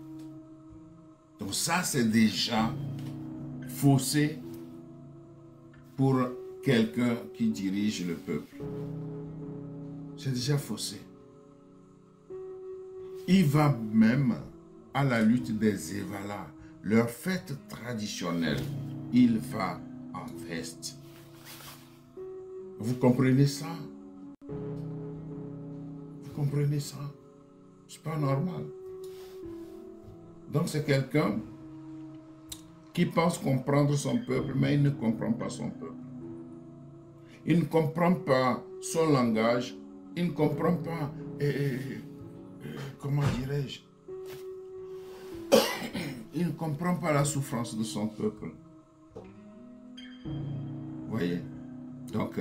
Donc ça, c'est déjà faussé pour quelqu'un qui dirige le peuple. C'est déjà faussé. Il va même à la lutte des Évalas, leur fête traditionnelle. Il va en veste. Vous comprenez ça? Vous comprenez ça? C'est pas normal. Donc c'est quelqu'un qui pense comprendre son peuple, mais il ne comprend pas son peuple. Il ne comprend pas son langage, il ne comprend pas, comment dirais-je, il ne comprend pas la souffrance de son peuple. Voyez? Donc,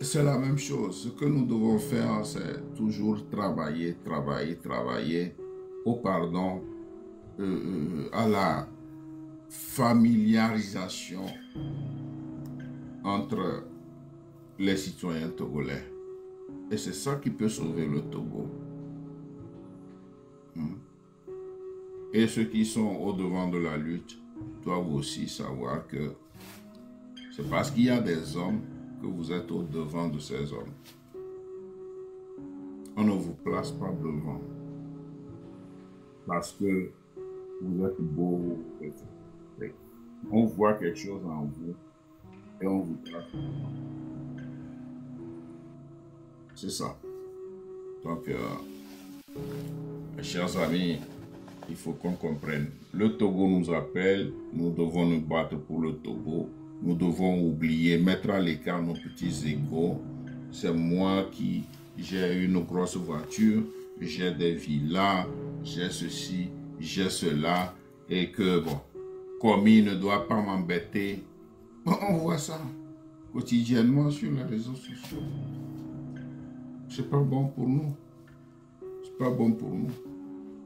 c'est la même chose. Ce que nous devons faire, c'est toujours travailler au pardon, à la familiarisation entre les citoyens togolais. Et c'est ça qui peut sauver le Togo. Et ceux qui sont au-devant de la lutte doivent aussi savoir que c'est parce qu'il y a des hommes que vous êtes au-devant de ces hommes. On ne vous place pas devant parce que vous êtes beau. On voit quelque chose en vous et on vous place devant. C'est ça. Donc, mes chers amis, il faut qu'on comprenne. Le Togo nous appelle, nous devons nous battre pour le Togo. Nous devons oublier, mettre à l'écart nos petits égos. C'est moi qui j'ai une grosse voiture, j'ai des villas, j'ai ceci, j'ai cela, et que, bon, comme il ne doit pas m'embêter. Bon, on voit ça quotidiennement sur les réseaux sociaux. C'est pas bon pour nous. C'est pas bon pour nous.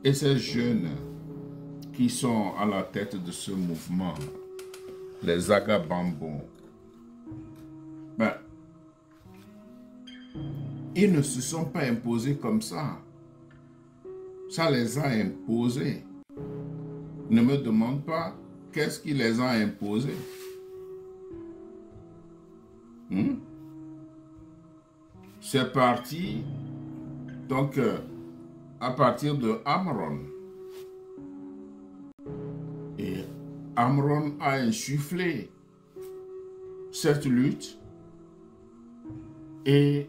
Et ces jeunes qui sont à la tête de ce mouvement, les Agabambons, ben, ils ne se sont pas imposés comme ça. Ça les a imposés. Ne me demande pas qu'est-ce qui les a imposés. C'est parti, donc, à partir de Amron. Amron a insufflé cette lutte et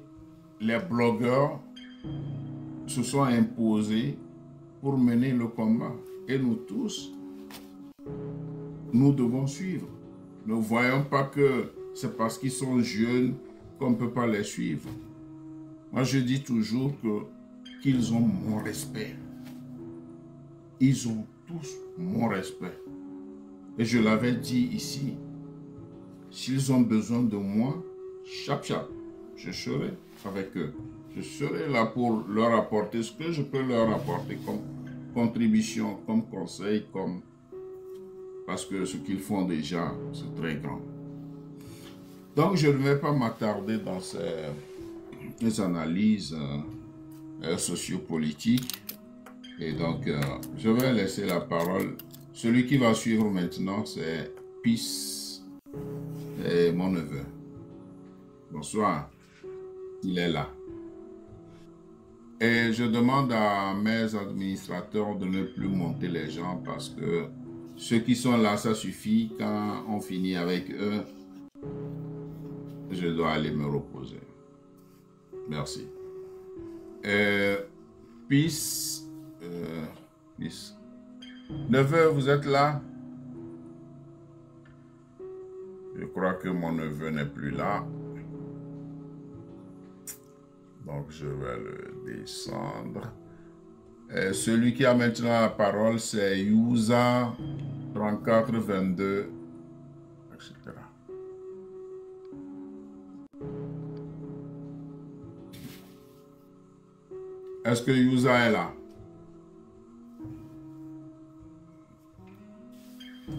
les blogueurs se sont imposés pour mener le combat. Et nous tous, nous devons suivre. Ne voyons pas que c'est parce qu'ils sont jeunes qu'on ne peut pas les suivre. Moi, je dis toujours qu'ils ont mon respect. Ils ont tous mon respect. Et je l'avais dit ici, s'ils ont besoin de moi, chap, je serai avec eux. Je serai là pour leur apporter ce que je peux leur apporter comme contribution, comme conseil, parce que ce qu'ils font déjà, c'est très grand. Donc, je ne vais pas m'attarder dans ces analyses sociopolitiques. Et donc, je vais laisser la parole. Celui qui va suivre maintenant, c'est Peace, et mon neveu. Bonsoir, il est là. Et je demande à mes administrateurs de ne plus monter les gens parce que ceux qui sont là, ça suffit. Quand on finit avec eux, je dois aller me reposer. Merci. Peace. Peace. Neveu, vous êtes là? Je crois que mon neveu n'est plus là. Donc, je vais le descendre. Celui qui a maintenant la parole, c'est Yusa 3422, etc. Est-ce que Yusa est là?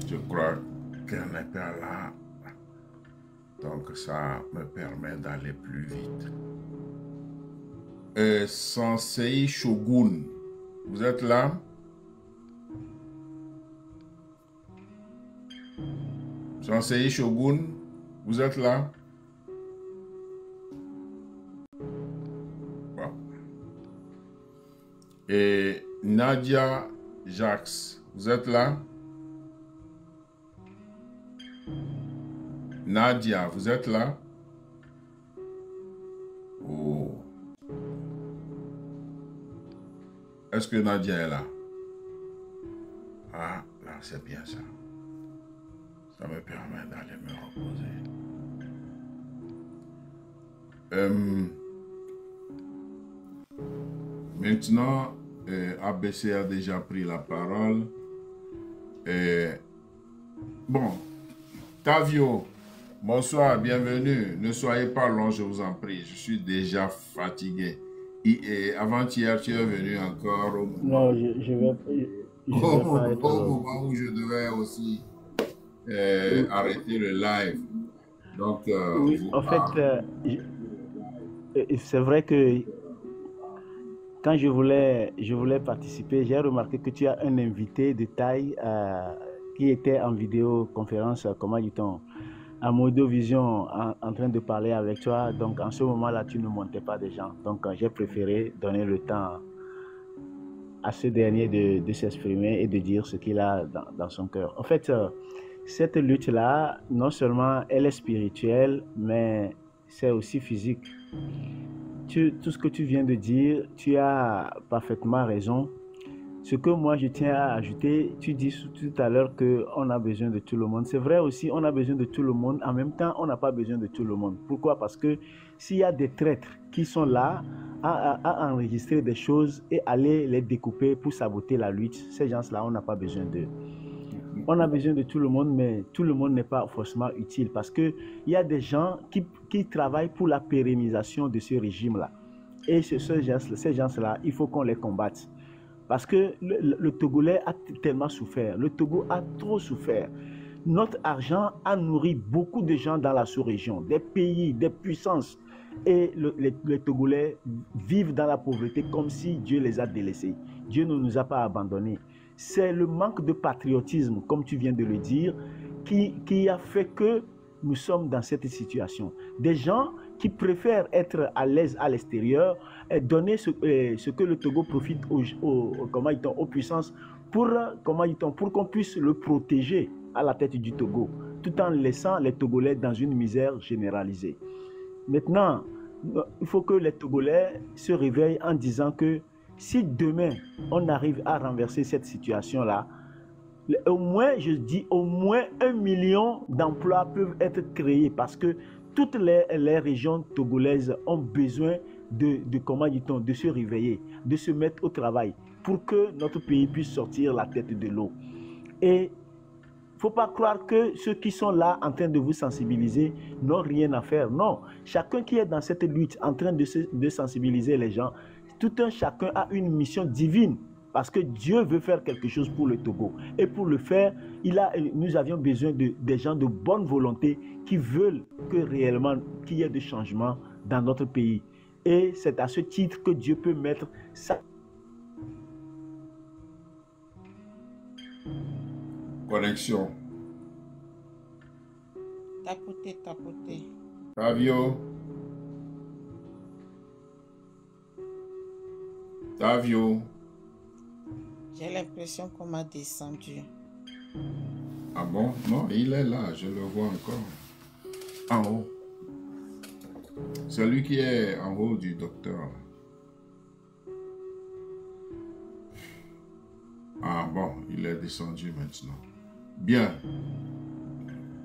Je crois qu'elle n'est pas là. Donc, ça me permet d'aller plus vite. Sensei Shogun, vous êtes là? Sensei Shogun, vous êtes là? Bon. Et Nadia Jax, vous êtes là? Nadia, vous êtes là? Oh. Est-ce que Nadia est là? Ah, là, c'est bien ça. Ça me permet d'aller me reposer. Maintenant, ABC a déjà pris la parole. Bon, Tavio, bonsoir, bienvenue. Ne soyez pas long, je vous en prie. Je suis déjà fatigué. Avant-hier, tu es venu encore au moment, Non, je vais pas être au moment où je devais aussi arrêter le live. Donc, oui, en fait, c'est vrai que quand je voulais participer, j'ai remarqué que tu as un invité de taille qui était en vidéoconférence, comment dit-on, à Modovision en train de parler avec toi. Donc, en ce moment-là, tu ne montais pas des gens. Donc, j'ai préféré donner le temps à ce dernier de s'exprimer et de dire ce qu'il a dans son cœur. En fait, cette lutte-là, non seulement elle est spirituelle, mais c'est aussi physique. Tout ce que tu viens de dire, tu as parfaitement raison. Ce que moi je tiens à ajouter, tu dis tout à l'heure qu'on a besoin de tout le monde. C'est vrai aussi, on a besoin de tout le monde. En même temps, on n'a pas besoin de tout le monde. Pourquoi? Parce que s'il y a des traîtres qui sont là à enregistrer des choses et aller les découper pour saboter la lutte, ces gens-là, on n'a pas besoin d'eux. On a besoin de tout le monde, mais tout le monde n'est pas forcément utile parce qu'il y a des gens qui travaillent pour la pérennisation de ce régime-là. Et ces gens-là, il faut qu'on les combatte. Parce que le Togolais a tellement souffert. Le Togo a trop souffert. Notre argent a nourri beaucoup de gens dans la sous-région, des pays, des puissances. Et les Togolais vivent dans la pauvreté comme si Dieu les a délaissés. Dieu ne nous a pas abandonnés. C'est le manque de patriotisme, comme tu viens de le dire, qui a fait que nous sommes dans cette situation. Des gens qui préfèrent être à l'aise à l'extérieur et donner ce que le Togo profite aux puissances pour qu'on puisse le protéger. à la tête du Togo, tout en laissant les Togolais dans une misère généralisée. Maintenant, il faut que les Togolais se réveillent en disant que si demain on arrive à renverser cette situation-là, au moins, je dis, au moins 1 million d'emplois peuvent être créés parce que toutes les régions togolaises ont besoin comment dit-on, de se réveiller, de se mettre au travail pour que notre pays puisse sortir la tête de l'eau. Et il ne faut pas croire que ceux qui sont là en train de vous sensibiliser n'ont rien à faire. Non, chacun qui est dans cette lutte en train de sensibiliser les gens, tout un chacun a une mission divine parce que Dieu veut faire quelque chose pour le Togo. Et pour le faire, nous avions besoin des gens de bonne volonté qui veulent que réellement qu'il y ait des changements dans notre pays. Et c'est à ce titre que Dieu peut mettre ça. Connexion. Tapoter, tapoter. Tavio. Tavio. J'ai l'impression qu'on m'a descendu. Ah bon? Non, il est là, je le vois encore. En haut. Celui qui est en haut du docteur. Ah bon, il est descendu maintenant. Bien.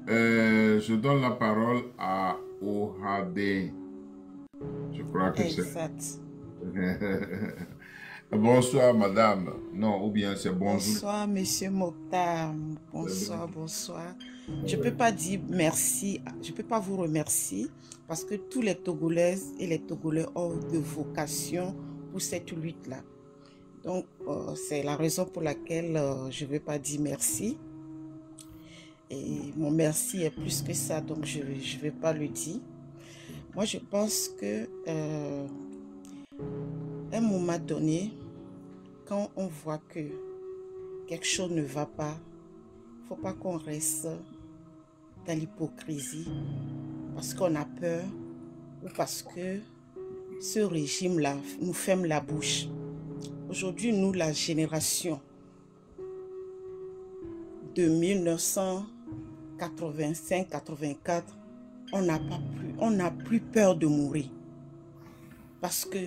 Je donne la parole à Ohade. Je crois que c'est... Exact. Bonsoir, madame. Non, ou bien c'est bonjour. Bonsoir, monsieur Mokhtar. Bonsoir, bonsoir. Je ne peux pas dire merci. Je ne peux pas vous remercier parce que tous les Togolaises et les Togolais ont de vocation pour cette lutte-là. Donc, c'est la raison pour laquelle je ne veux pas dire merci. Et mon merci est plus que ça, donc je ne vais pas le dire. Moi, je pense que un moment donné, quand on voit que quelque chose ne va pas, il ne faut pas qu'on reste dans l'hypocrisie parce qu'on a peur ou parce que ce régime-là nous ferme la bouche. Aujourd'hui, nous, la génération de 1985-84, on n'a plus peur de mourir. Parce que,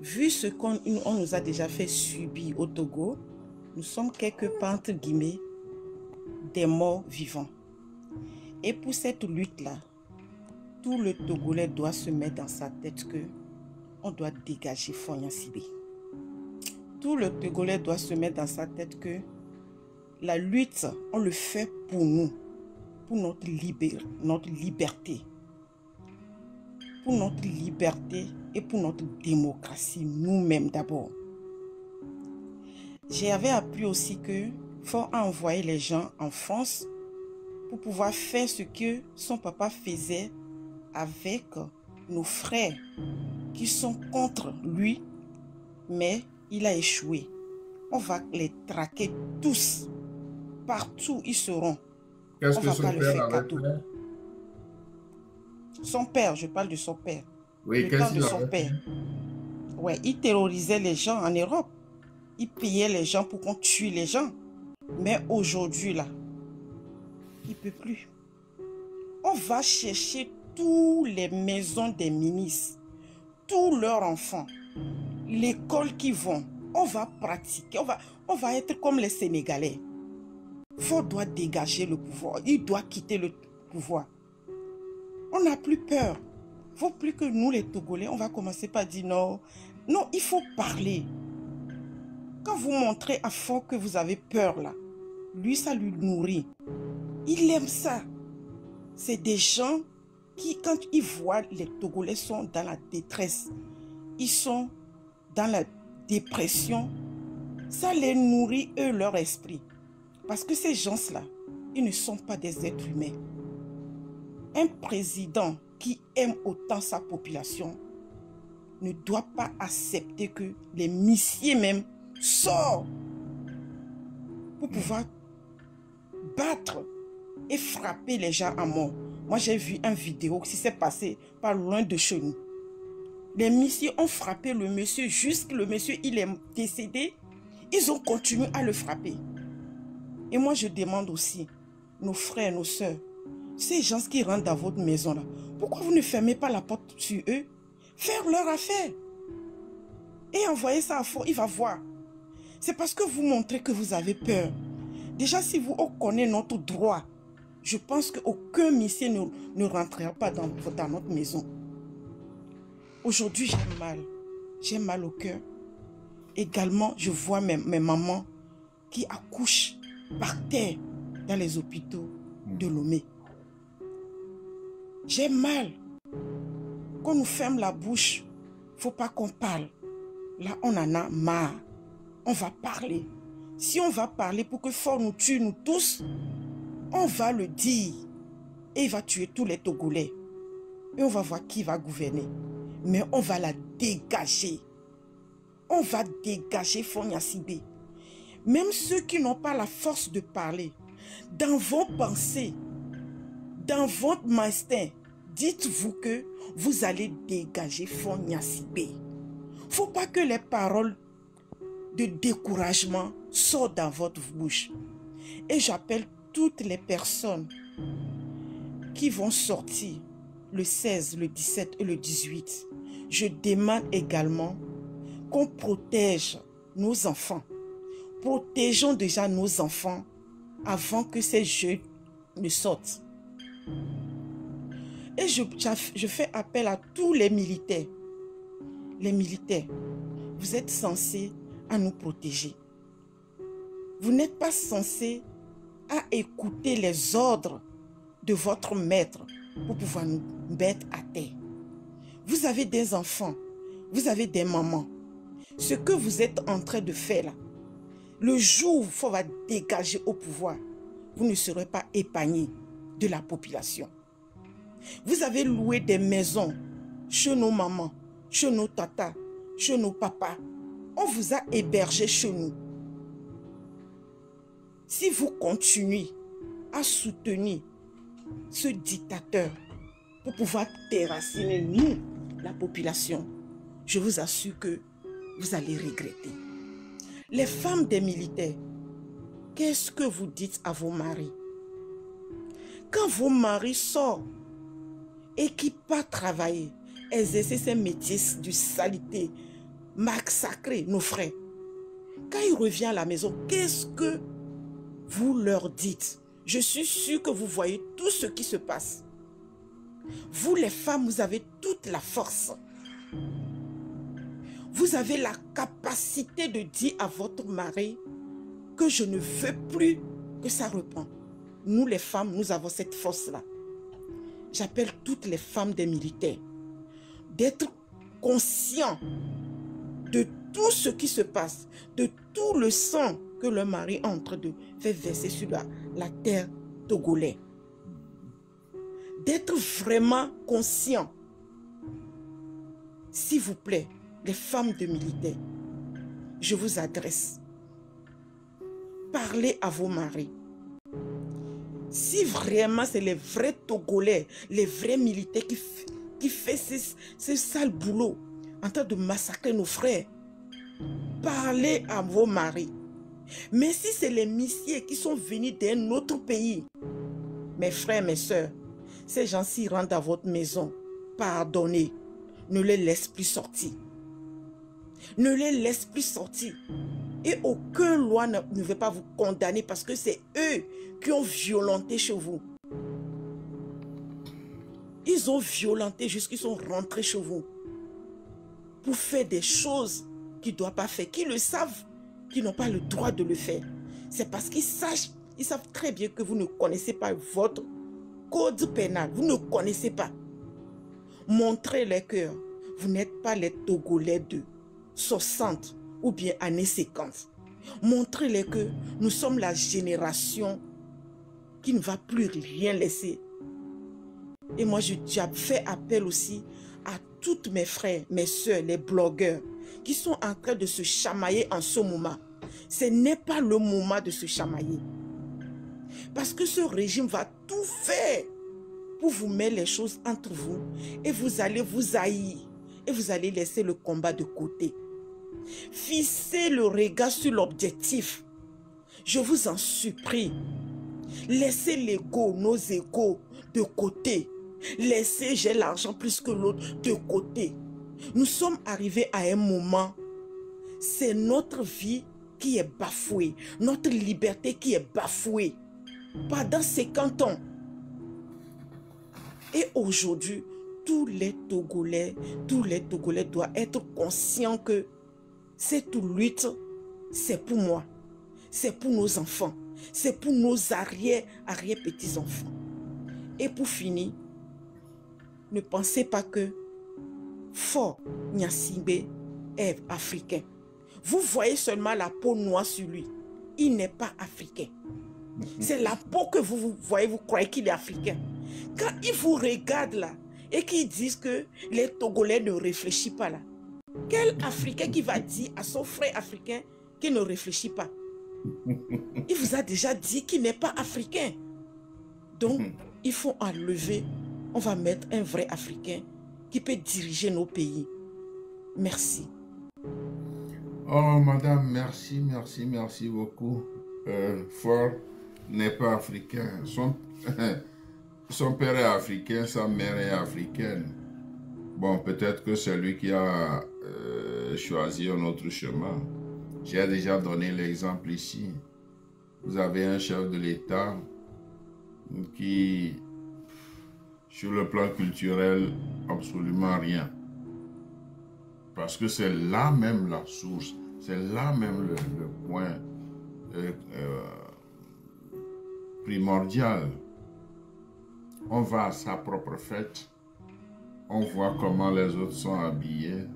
vu ce qu'on nous a déjà fait subir au Togo, nous sommes quelque part, entre guillemets, des morts vivants. Et pour cette lutte-là, tout le Togolais doit se mettre dans sa tête que on doit dégager Fogna Sibé. Tout le Togolais doit se mettre dans sa tête que la lutte, on le fait pour nous, pour notre liberté. Pour notre liberté et pour notre démocratie, nous-mêmes d'abord. J'avais appris aussi que faut envoyer les gens en France pour pouvoir faire ce que son papa faisait avec nos frères qui sont contre lui, mais il a échoué. On va les traquer tous, partout ils seront. Qu'est-ce que son père avait fait? Son père, je parle de son père. Oui, qu'est-ce qu'il avait fait? Ouais, il terrorisait les gens en Europe. Il payait les gens pour qu'on tue les gens. Mais aujourd'hui, là, il ne peut plus. On va chercher toutes les maisons des ministres, tous leurs enfants, l'école qu'ils vont. On va pratiquer, on va être comme les Sénégalais. Ford doit dégager le pouvoir. Il doit quitter le pouvoir. On n'a plus peur. Il ne faut plus que nous, les Togolais, on va commencer par dire non. Non, il faut parler. Quand vous montrez à Ford que vous avez peur là, lui, ça lui nourrit. Il aime ça. C'est des gens qui, quand ils voient les Togolais sont dans la détresse, ils sont dans la dépression, ça les nourrit, eux, leur esprit. Parce que ces gens-là, ils ne sont pas des êtres humains. Un président qui aime autant sa population ne doit pas accepter que les missiles même sortent pour pouvoir battre et frapper les gens à mort. Moi, j'ai vu une vidéo qui s'est passée pas loin de chez nous. Les missiles ont frappé le monsieur, jusqu'à le monsieur, il est décédé. Ils ont continué à le frapper. Et moi, je demande aussi, nos frères, nos soeurs, ces gens qui rentrent dans votre maison là, pourquoi vous ne fermez pas la porte sur eux? Faire leur affaire. Et envoyer ça à fond, il va voir. C'est parce que vous montrez que vous avez peur. Déjà, si vous connaissez notre droit, je pense qu'aucun messier ne rentrera pas dans notre maison. Aujourd'hui, j'ai mal. J'ai mal au cœur. Également, je vois mes mamans qui accouchent par terre dans les hôpitaux de Lomé. J'ai mal. Quand on nous ferme la bouche, il ne faut pas qu'on parle. Là, on en a marre. On va parler. Si on va parler pour que Fort nous tue, nous tous, on va le dire. Et il va tuer tous les Togolais. Et on va voir qui va gouverner. Mais on va la dégager. On va dégager Faure Gnassingbé. Même ceux qui n'ont pas la force de parler, dans vos pensées, dans votre instinct, dites-vous que vous allez dégager Faure Gnassingbé. Il ne faut pas que les paroles de découragement sortent dans votre bouche. Et j'appelle toutes les personnes qui vont sortir le 16, le 17 et le 18. Je demande également qu'on protège nos enfants. Protégeons déjà nos enfants avant que ces jeux ne sortent. Et je fais appel à tous les militaires. Les militaires, vous êtes censés à nous protéger. Vous n'êtes pas censés à écouter les ordres de votre maître pour pouvoir nous mettre à terre. Vous avez des enfants, vous avez des mamans. Ce que vous êtes en train de faire là, le jour où il va dégager au pouvoir, vous ne serez pas épargnés de la population. Vous avez loué des maisons chez nos mamans, chez nos tatas, chez nos papas. On vous a hébergé chez nous. Si vous continuez à soutenir ce dictateur pour pouvoir déraciner nous, la population, je vous assure que vous allez regretter. Les femmes des militaires, qu'est-ce que vous dites à vos maris? Quand vos maris sortent et qui partent travailler, exercer ces métiers de saleté, massacrer nos frères, quand ils reviennent à la maison, qu'est-ce que vous leur dites? Je suis sûre que vous voyez tout ce qui se passe. Vous les femmes, vous avez toute la force. Vous avez la capacité de dire à votre mari que je ne veux plus que ça reprend. Nous les femmes, nous avons cette force-là. J'appelle toutes les femmes des militaires d'être conscients de tout ce qui se passe, de tout le sang que leur mari est en train de faire verser sur la terre togolaise. D'être vraiment conscients. S'il vous plaît, les femmes de militaires, je vous adresse. Parlez à vos maris. Si vraiment c'est les vrais Togolais, les vrais militaires qui font ce sale boulot en train de massacrer nos frères, parlez à vos maris. Mais si c'est les missiers qui sont venus d'un autre pays, mes frères, mes soeurs, ces gens-ci rentrent dans votre maison, pardonnez, ne les laissez plus sortir. Ne les laissez plus sortir. Et aucune loi ne veut pas vous condamner parce que c'est eux qui ont violenté chez vous. Ils ont violenté jusqu'ils sont rentrés chez vous pour faire des choses qu'ils ne doivent pas faire, qu'ils le savent, qu'ils n'ont pas le droit de le faire. C'est parce qu'ils savent très bien que vous ne connaissez pas votre code pénal. Vous ne connaissez pas. Montrez-les que vous n'êtes pas les Togolais de 60 ou bien années 50. Montrez-les que nous sommes la génération qui ne va plus rien laisser. Et moi, je fais appel aussi à tous mes frères, mes soeurs, les blogueurs qui sont en train de se chamailler en ce moment. Ce n'est pas le moment de se chamailler. Parce que ce régime va tout faire pour vous mettre les choses entre vous et vous allez vous haïr et vous allez laisser le combat de côté. Fixez le regard sur l'objectif. Je vous en supplie. Laissez l'ego, nos égos de côté. Laissez j'ai l'argent plus que l'autre de côté. Nous sommes arrivés à un moment, c'est notre vie qui est bafouée, notre liberté qui est bafouée pendant 50 ans. Et aujourd'hui, tous les Togolais doivent être conscients que cette lutte, c'est pour moi, c'est pour nos enfants, c'est pour nos arrière-petits-enfants. Et pour finir, ne pensez pas que Faure Gnassingbé est africain. Vous voyez seulement la peau noire sur lui. Il n'est pas africain. C'est la peau que vous voyez, vous croyez qu'il est africain. Quand ils vous regardent là et qu'ils disent que les Togolais ne réfléchissent pas là, quel Africain qui va dire à son frère africain qu'il ne réfléchit pas? Il vous a déjà dit qu'il n'est pas africain. Donc, il faut enlever. On va mettre un vrai Africain qui peut diriger nos pays. Merci. Oh, madame, merci beaucoup. Faure n'est pas africain. Son père est africain, sa mère est africaine. Bon, peut-être que c'est lui qui a choisi un autre chemin. J'ai déjà donné l'exemple ici. Vous avez un chef de l'État qui, sur le plan culturel, absolument rien. Parce que c'est là même la source, c'est là même le point primordial. On va à sa propre fête, on voit comment les autres sont habillés,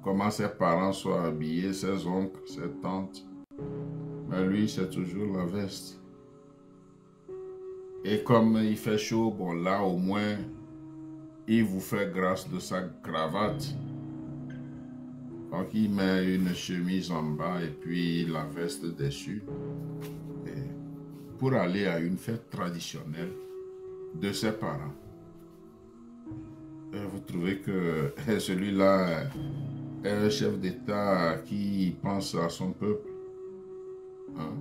comment ses parents sont habillés, ses oncles, ses tantes. Mais lui, c'est toujours la veste. Et comme il fait chaud, bon là au moins, il vous fait grâce de sa cravate. Donc il met une chemise en bas et puis la veste dessus. Et pour aller à une fête traditionnelle de ses parents. Et vous trouvez que celui-là est un chef d'État qui pense à son peuple. Hein?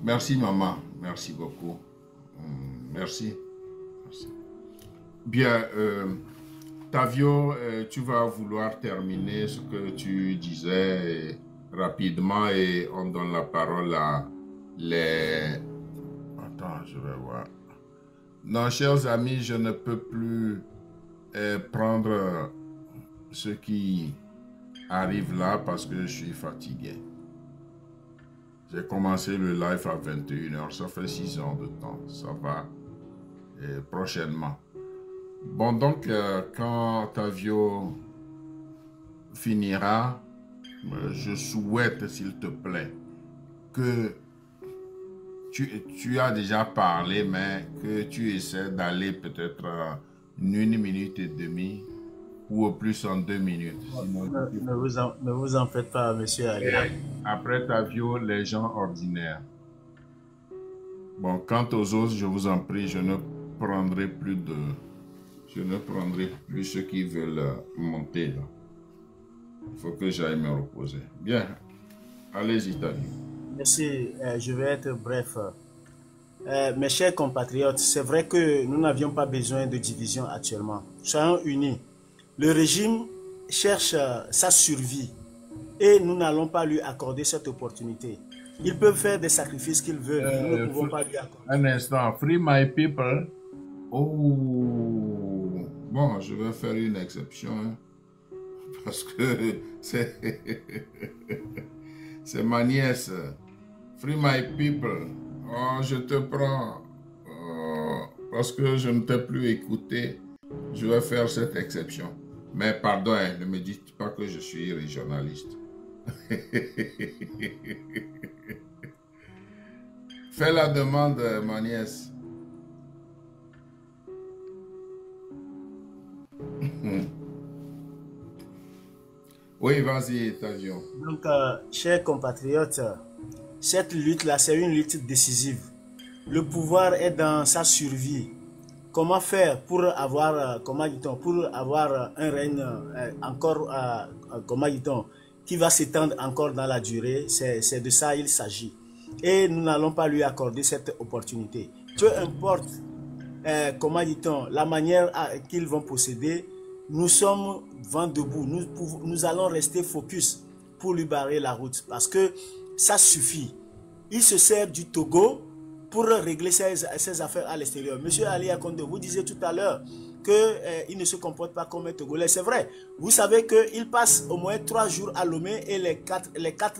Merci maman, merci beaucoup. Merci. Bien, Tavio, tu vas vouloir terminer ce que tu disais rapidement et on donne la parole à les... Attends, je vais voir. Non, chers amis, je ne peux plus prendre ce qui arrive là parce que je suis fatigué. J'ai commencé le live à 21 h, ça fait 6 heures de temps, ça va prochainement. Bon, donc, quand Tavio finira, je souhaite, s'il te plaît, que tu as déjà parlé, mais que tu essaies d'aller peut-être 1 minute et demie ou au plus en 2 minutes. Sinon, ne vous en faites pas, monsieur Ali. Après Tavio, les gens ordinaires. Bon, quant aux autres, je vous en prie, je ne prendrai plus ceux qui veulent monter là. Il faut que j'aille me reposer. Bien, allez-y, Tavio. Merci, je vais être bref. Mes chers compatriotes, c'est vrai que nous n'avions pas besoin de division actuellement. Soyons unis. Le régime cherche sa survie et nous n'allons pas lui accorder cette opportunité. Ils peuvent faire des sacrifices qu'ils veulent, nous ne pouvons pas lui accorder. Un instant, free my people. Oh, bon, je vais faire une exception, hein, parce que c'est ma nièce. Free my people. Oh, je te prends. Oh, parce que je ne t'ai plus écouté, je vais faire cette exception. Mais pardon, hein, ne me dites pas que je suis régionaliste. Fais la demande, ma nièce. Oui, vas-y, Tavio. Donc, chers compatriotes, cette lutte-là, c'est une lutte décisive. Le pouvoir est dans sa survie. Comment faire pour avoir, comment dit-on, pour avoir un règne encore, comment dit-on, qui va s'étendre encore dans la durée? C'est de ça il s'agit. et nous n'allons pas lui accorder cette opportunité. Peu importe, comment dit-on, la manière qu'ils vont procéder, nous sommes vent debout. Nous allons rester focus pour lui barrer la route parce que ça suffit. Il se sert du Togo pour régler ses affaires à l'extérieur. Monsieur Ali Akondo, vous disiez tout à l'heure qu'il ne se comporte pas comme un Togolais. C'est vrai. Vous savez qu'il passe au moins 3 jours à Lomé et les 4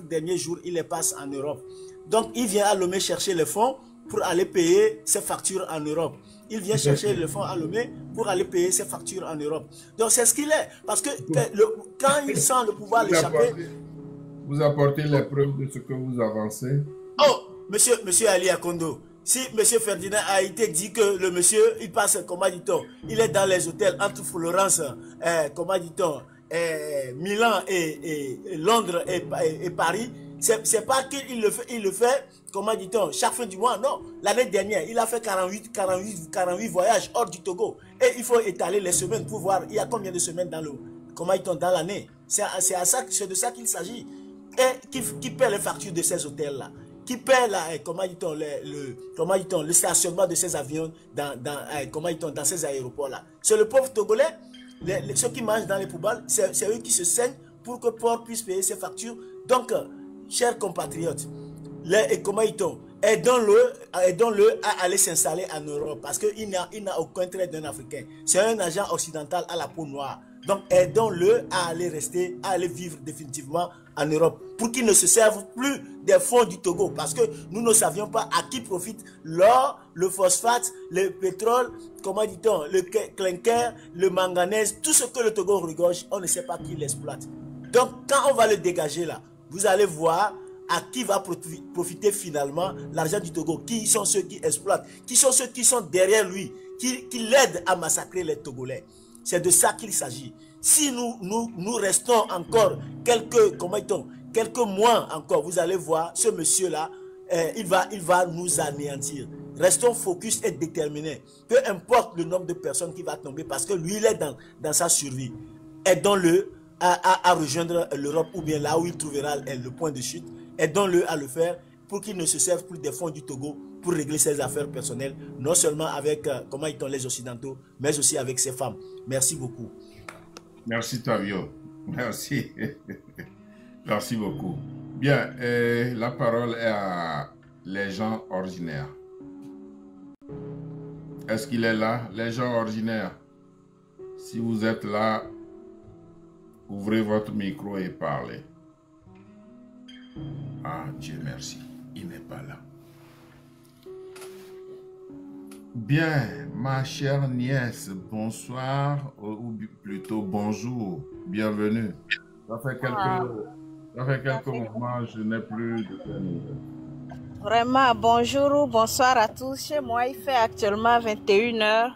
derniers jours, il les passe en Europe. Donc, il vient à Lomé chercher les fonds pour aller payer ses factures en Europe. Il vient chercher le fonds à Lomé pour aller payer ses factures en Europe. Donc, c'est ce qu'il est. Parce que quand il sent le pouvoir l'échapper... Vous apportez les preuves de ce que vous avancez. Oh, monsieur Ali Akondo, si monsieur Ferdinand a été dit que le monsieur, il passe, comment dit-on, il est dans les hôtels entre Florence, comment dit-on, Milan et Londres et Paris, c'est pas qu'il le fait, comment dit-on, chaque fin du mois, non. L'année dernière, il a fait 48 voyages hors du Togo. Et il faut étaler les semaines pour voir, il y a combien de semaines dans l'année. C'est de ça qu'il s'agit. Et qui paie les factures de ces hôtels-là, qui paie le stationnement de ces avions dans ces aéroports-là. C'est le pauvre Togolais, ceux qui mangent dans les poubelles, c'est eux qui se saignent pour que Port puisse payer ses factures. Donc, chers compatriotes, aidons-le à aller s'installer en Europe parce qu'il n'a aucun trait d'un Africain. C'est un agent occidental à la peau noire. Donc, aidons-le à aller vivre définitivement en Europe pour qu'il ne se serve plus des fonds du Togo parce que nous ne savions pas à qui profite l'or, le phosphate, le pétrole, comment dit-on, le clinker, le manganèse, tout ce que le Togo regorge, on ne sait pas qui l'exploite. Donc, quand on va le dégager là, vous allez voir à qui va profiter finalement l'argent du Togo, qui sont ceux qui exploitent, qui sont ceux qui sont derrière lui, qui l'aident à massacrer les Togolais. C'est de ça qu'il s'agit. Si nous restons encore quelques mois encore, vous allez voir ce monsieur-là, il va nous anéantir. Restons focus et déterminés. Peu importe le nombre de personnes qui va tomber, parce que lui, il est dans sa survie. Aidons-le à rejoindre l'Europe ou bien là où il trouvera le point de chute. Aidons-le à le faire pour qu'il ne se serve plus des fonds du Togo pour régler ses affaires personnelles, non seulement avec les Occidentaux, mais aussi avec ses femmes. Merci beaucoup. Merci Tavio. Merci. Merci beaucoup. Bien, la parole est à les gens ordinaires. Est-ce qu'il est là? Les gens ordinaires, si vous êtes là, ouvrez votre micro et parlez. Ah, Dieu merci, il n'est pas là. Bien, ma chère nièce, bonsoir, ou plutôt bonjour, bienvenue. Ça fait quelques moments, je n'ai plus de tes nouvelles. Vraiment, bonjour ou bonsoir à tous. Chez moi, il fait actuellement 21h.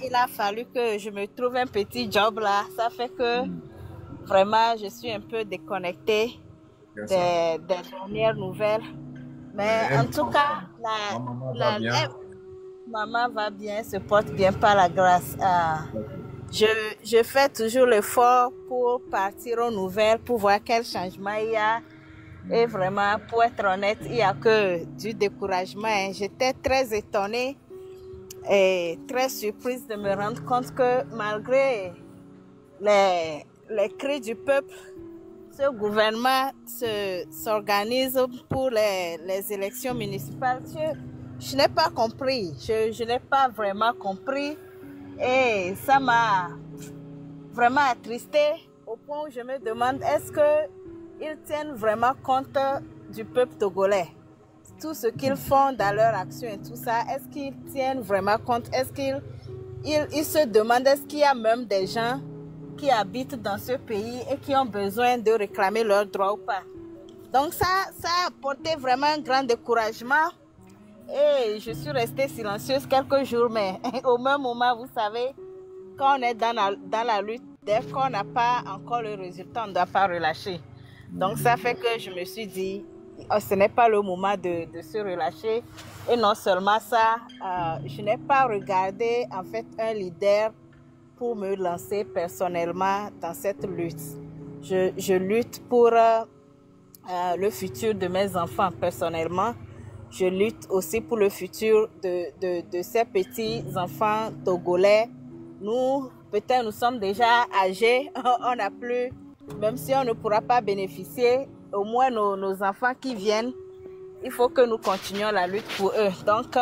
Il a fallu que je me trouve un petit job là. Ça fait que vraiment, je suis un peu déconnectée des dernières nouvelles. Mais en tout cas, maman va bien, se porte bien par la grâce. Je fais toujours l'effort pour partir aux nouvelles, pour voir quel changement il y a. Et vraiment, pour être honnête, il n'y a que du découragement. J'étais très étonnée et très surprise de me rendre compte que malgré les cris du peuple, ce gouvernement s'organise pour les élections municipales. Je n'ai pas compris. Je n'ai pas vraiment compris. Et ça m'a vraiment attristée au point où je me demande, est-ce qu'ils tiennent vraiment compte du peuple togolais? Tout ce qu'ils font dans leur action et tout ça, est-ce qu'ils tiennent vraiment compte? Est-ce qu'ils se demandent, est-ce qu'il y a même des gens qui habitent dans ce pays et qui ont besoin de réclamer leurs droits ou pas? Donc ça a apporté vraiment un grand découragement. Et je suis restée silencieuse quelques jours, mais au même moment, vous savez, quand on est dans la lutte, dès qu'on n'a pas encore le résultat, on ne doit pas relâcher. Donc ça fait que je me suis dit, ce n'est pas le moment de se relâcher. Et non seulement ça, je n'ai pas regardé en fait un leader pour me lancer personnellement dans cette lutte. Je lutte pour le futur de mes enfants. Personnellement, je lutte aussi pour le futur de ces petits enfants togolais. Nous, peut-être nous sommes déjà âgés, on n'a plus, même si on ne pourra pas bénéficier, au moins nos enfants qui viennent, il faut que nous continuions la lutte pour eux. Donc,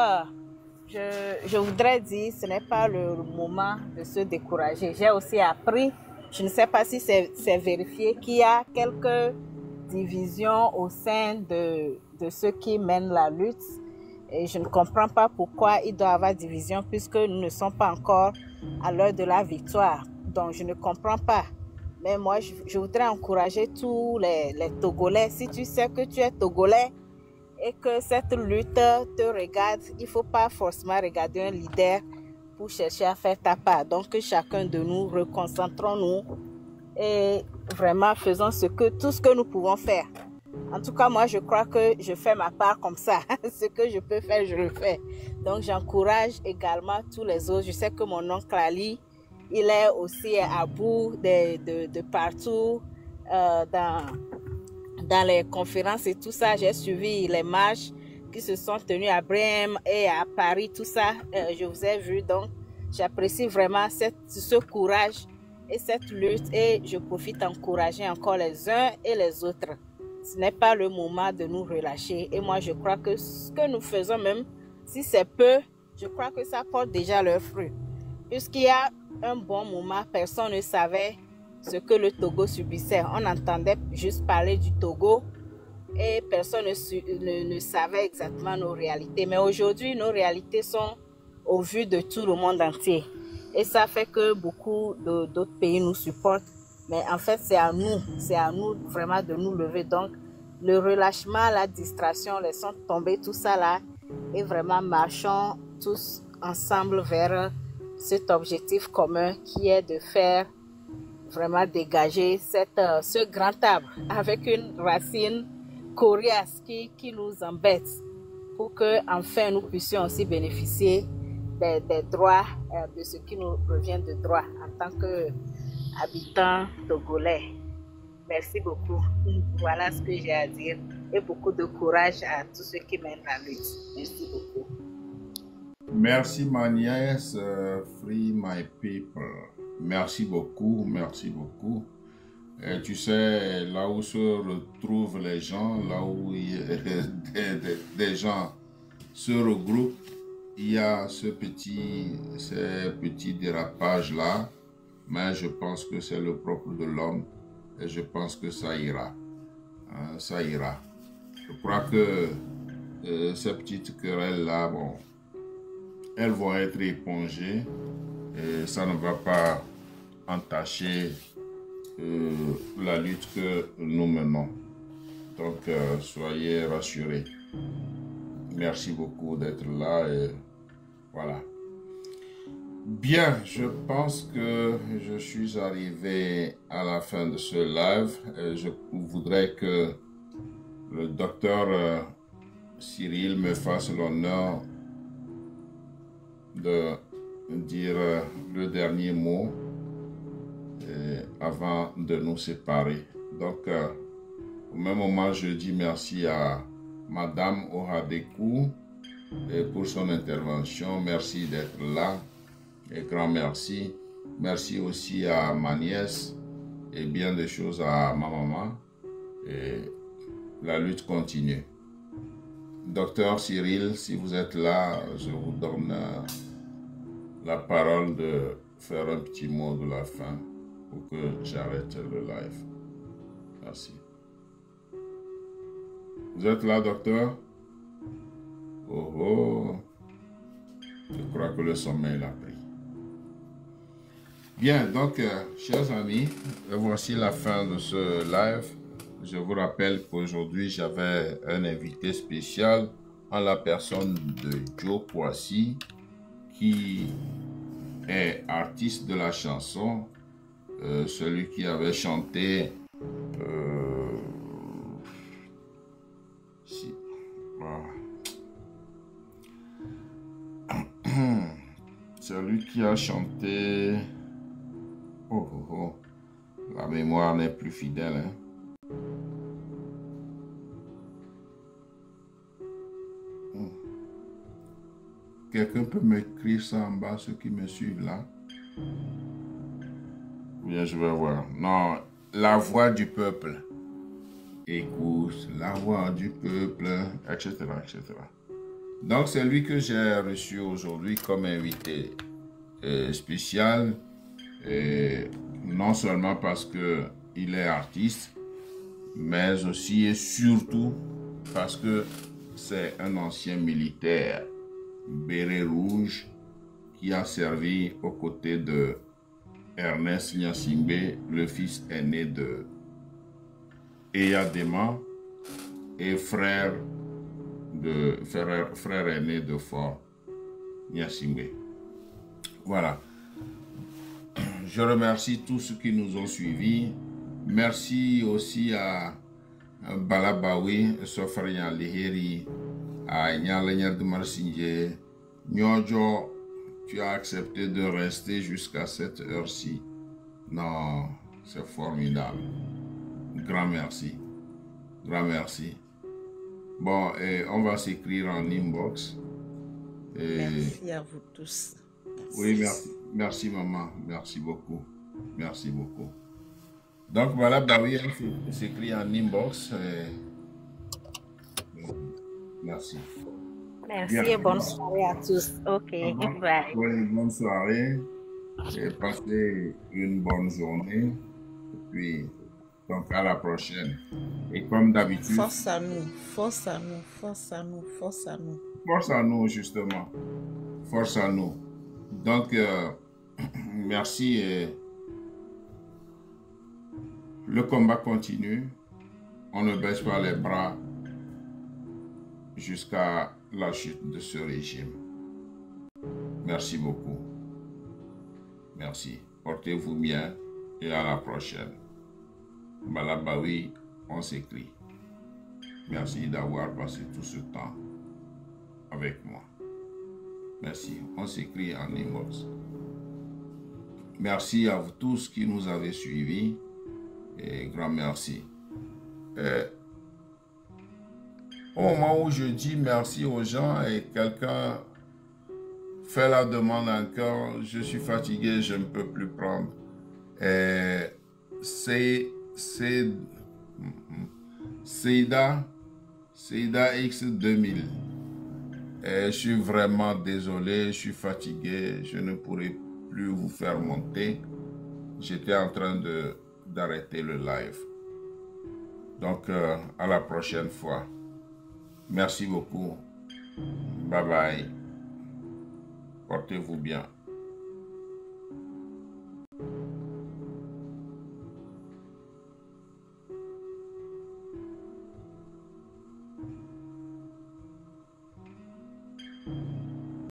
je voudrais dire, ce n'est pas le moment de se décourager. J'ai aussi appris, je ne sais pas si c'est vérifié, qu'il y a quelques divisions au sein de ceux qui mènent la lutte. Et je ne comprends pas pourquoi il doit y avoir division puisque nous ne sommes pas encore à l'heure de la victoire. Donc, je ne comprends pas. Mais moi, je voudrais encourager tous les Togolais. Si tu sais que tu es Togolais et que cette lutte te regarde, il ne faut pas forcément regarder un leader pour chercher à faire ta part. Donc, que chacun de nous, reconcentrons-nous et vraiment faisons tout ce que nous pouvons faire. En tout cas, moi, je crois que je fais ma part comme ça. Ce que je peux faire, je le fais. Donc, j'encourage également tous les autres. Je sais que mon oncle Ali, il est aussi à bout de partout dans les conférences et tout ça. J'ai suivi les marches qui se sont tenues à Brême et à Paris, tout ça. Je vous ai vu. Donc, j'apprécie vraiment ce courage et cette lutte. Et je profite d'encourager encore les uns et les autres. Ce n'est pas le moment de nous relâcher. Et moi, je crois que ce que nous faisons, même si c'est peu, je crois que ça porte déjà leurs fruits. Puisqu'il y a un bon moment, personne ne savait ce que le Togo subissait. On entendait juste parler du Togo et personne ne savait exactement nos réalités. Mais aujourd'hui, nos réalités sont au vu de tout le monde entier. Et ça fait que beaucoup d'autres pays nous supportent. Mais en fait, c'est à nous vraiment de nous lever. Donc, le relâchement, la distraction, laissons tomber tout ça là et vraiment marchons tous ensemble vers cet objectif commun qui est de faire vraiment dégager ce grand arbre avec une racine coriace qui nous embête pour que enfin nous puissions aussi bénéficier des droits, de ce qui nous revient de droit en tant qu'habitants togolais. Merci beaucoup. Voilà ce que j'ai à dire et beaucoup de courage à tous ceux qui mènent la lutte. Merci beaucoup. Merci ma nièce, Free My People. Merci beaucoup, merci beaucoup. Et tu sais, là où se retrouvent les gens, là où des gens se regroupent, il y a ces petits dérapages-là, mais je pense que c'est le propre de l'homme et je pense que ça ira. Ça ira. Je crois que ces petites querelles-là, bon, elles vont être épongées et ça ne va pas entacher la lutte que nous menons. Donc, soyez rassurés. Merci beaucoup d'être là et voilà. Bien, je pense que je suis arrivé à la fin de ce live. Je voudrais que le docteur Cyril me fasse l'honneur de dire le dernier mot avant de nous séparer. Donc, au même moment, je dis merci à Madame Ohadekou pour son intervention. Merci d'être là et grand merci. Merci aussi à ma nièce et bien des choses à ma maman. Et la lutte continue. Docteur Cyril, si vous êtes là, je vous donne la parole de faire un petit mot de la fin pour que j'arrête le live. Merci. Vous êtes là, docteur? Oh oh. Je crois que le sommeil l'a pris. Bien, donc, chers amis, voici la fin de ce live. Je vous rappelle qu'aujourd'hui, j'avais un invité spécial en la personne de Joe Poissy, qui est artiste de la chanson, celui qui avait chanté celui qui a chanté la mémoire n'est plus fidèle, hein? Quelqu'un peut m'écrire ça en bas, ceux qui me suivent là? Bien, je vais voir. Non, la voix du peuple. Écoute, la voix du peuple, etc., etc. Donc, c'est lui que j'ai reçu aujourd'hui comme invité spécial. Et non seulement parce qu'il est artiste, mais aussi et surtout parce que c'est un ancien militaire, béret rouge, qui a servi aux côtés de Ernest Gnassingbé, le fils aîné de Eyadema et frère aîné de Fort Gnassingbé. Voilà. Je remercie tous ceux qui nous ont suivis. Merci aussi à Balabawi, Sofria Liheri, à Nyalanyar de Marsinje, Nyojo. Tu as accepté de rester jusqu'à cette heure-ci. Non, c'est formidable. Grand merci. Grand merci. Bon, et on va s'écrire en inbox. Et... Merci à vous tous. Merci. Oui, merci. Merci, maman. Merci beaucoup. Merci beaucoup. Donc, voilà, bah oui, on s'écrit en inbox. Merci. Merci Bien. et bonne soirée à tous. Ok, bye. Oui, bonne soirée et passez une bonne journée. Et puis, donc à la prochaine. Et comme d'habitude. Force à nous, force à nous, force à nous, force à nous. Force à nous, justement. Force à nous. Donc, merci. Et le combat continue. On ne baisse pas les bras jusqu'à la chute de ce régime. Merci beaucoup. Merci. Portez-vous bien et à la prochaine. Balabawi, on s'écrit. Merci d'avoir passé tout ce temps avec moi. Merci. On s'écrit en inbox. Merci à vous tous qui nous avez suivis et grand merci. Au moment où je dis merci aux gens et quelqu'un fait la demande encore, je suis fatigué, je ne peux plus prendre. Seida X2000. Je suis vraiment désolé, je suis fatigué, je ne pourrai plus vous faire monter. J'étais en train d'arrêter le live. Donc, à la prochaine fois. Merci beaucoup. Bye bye. Portez-vous bien.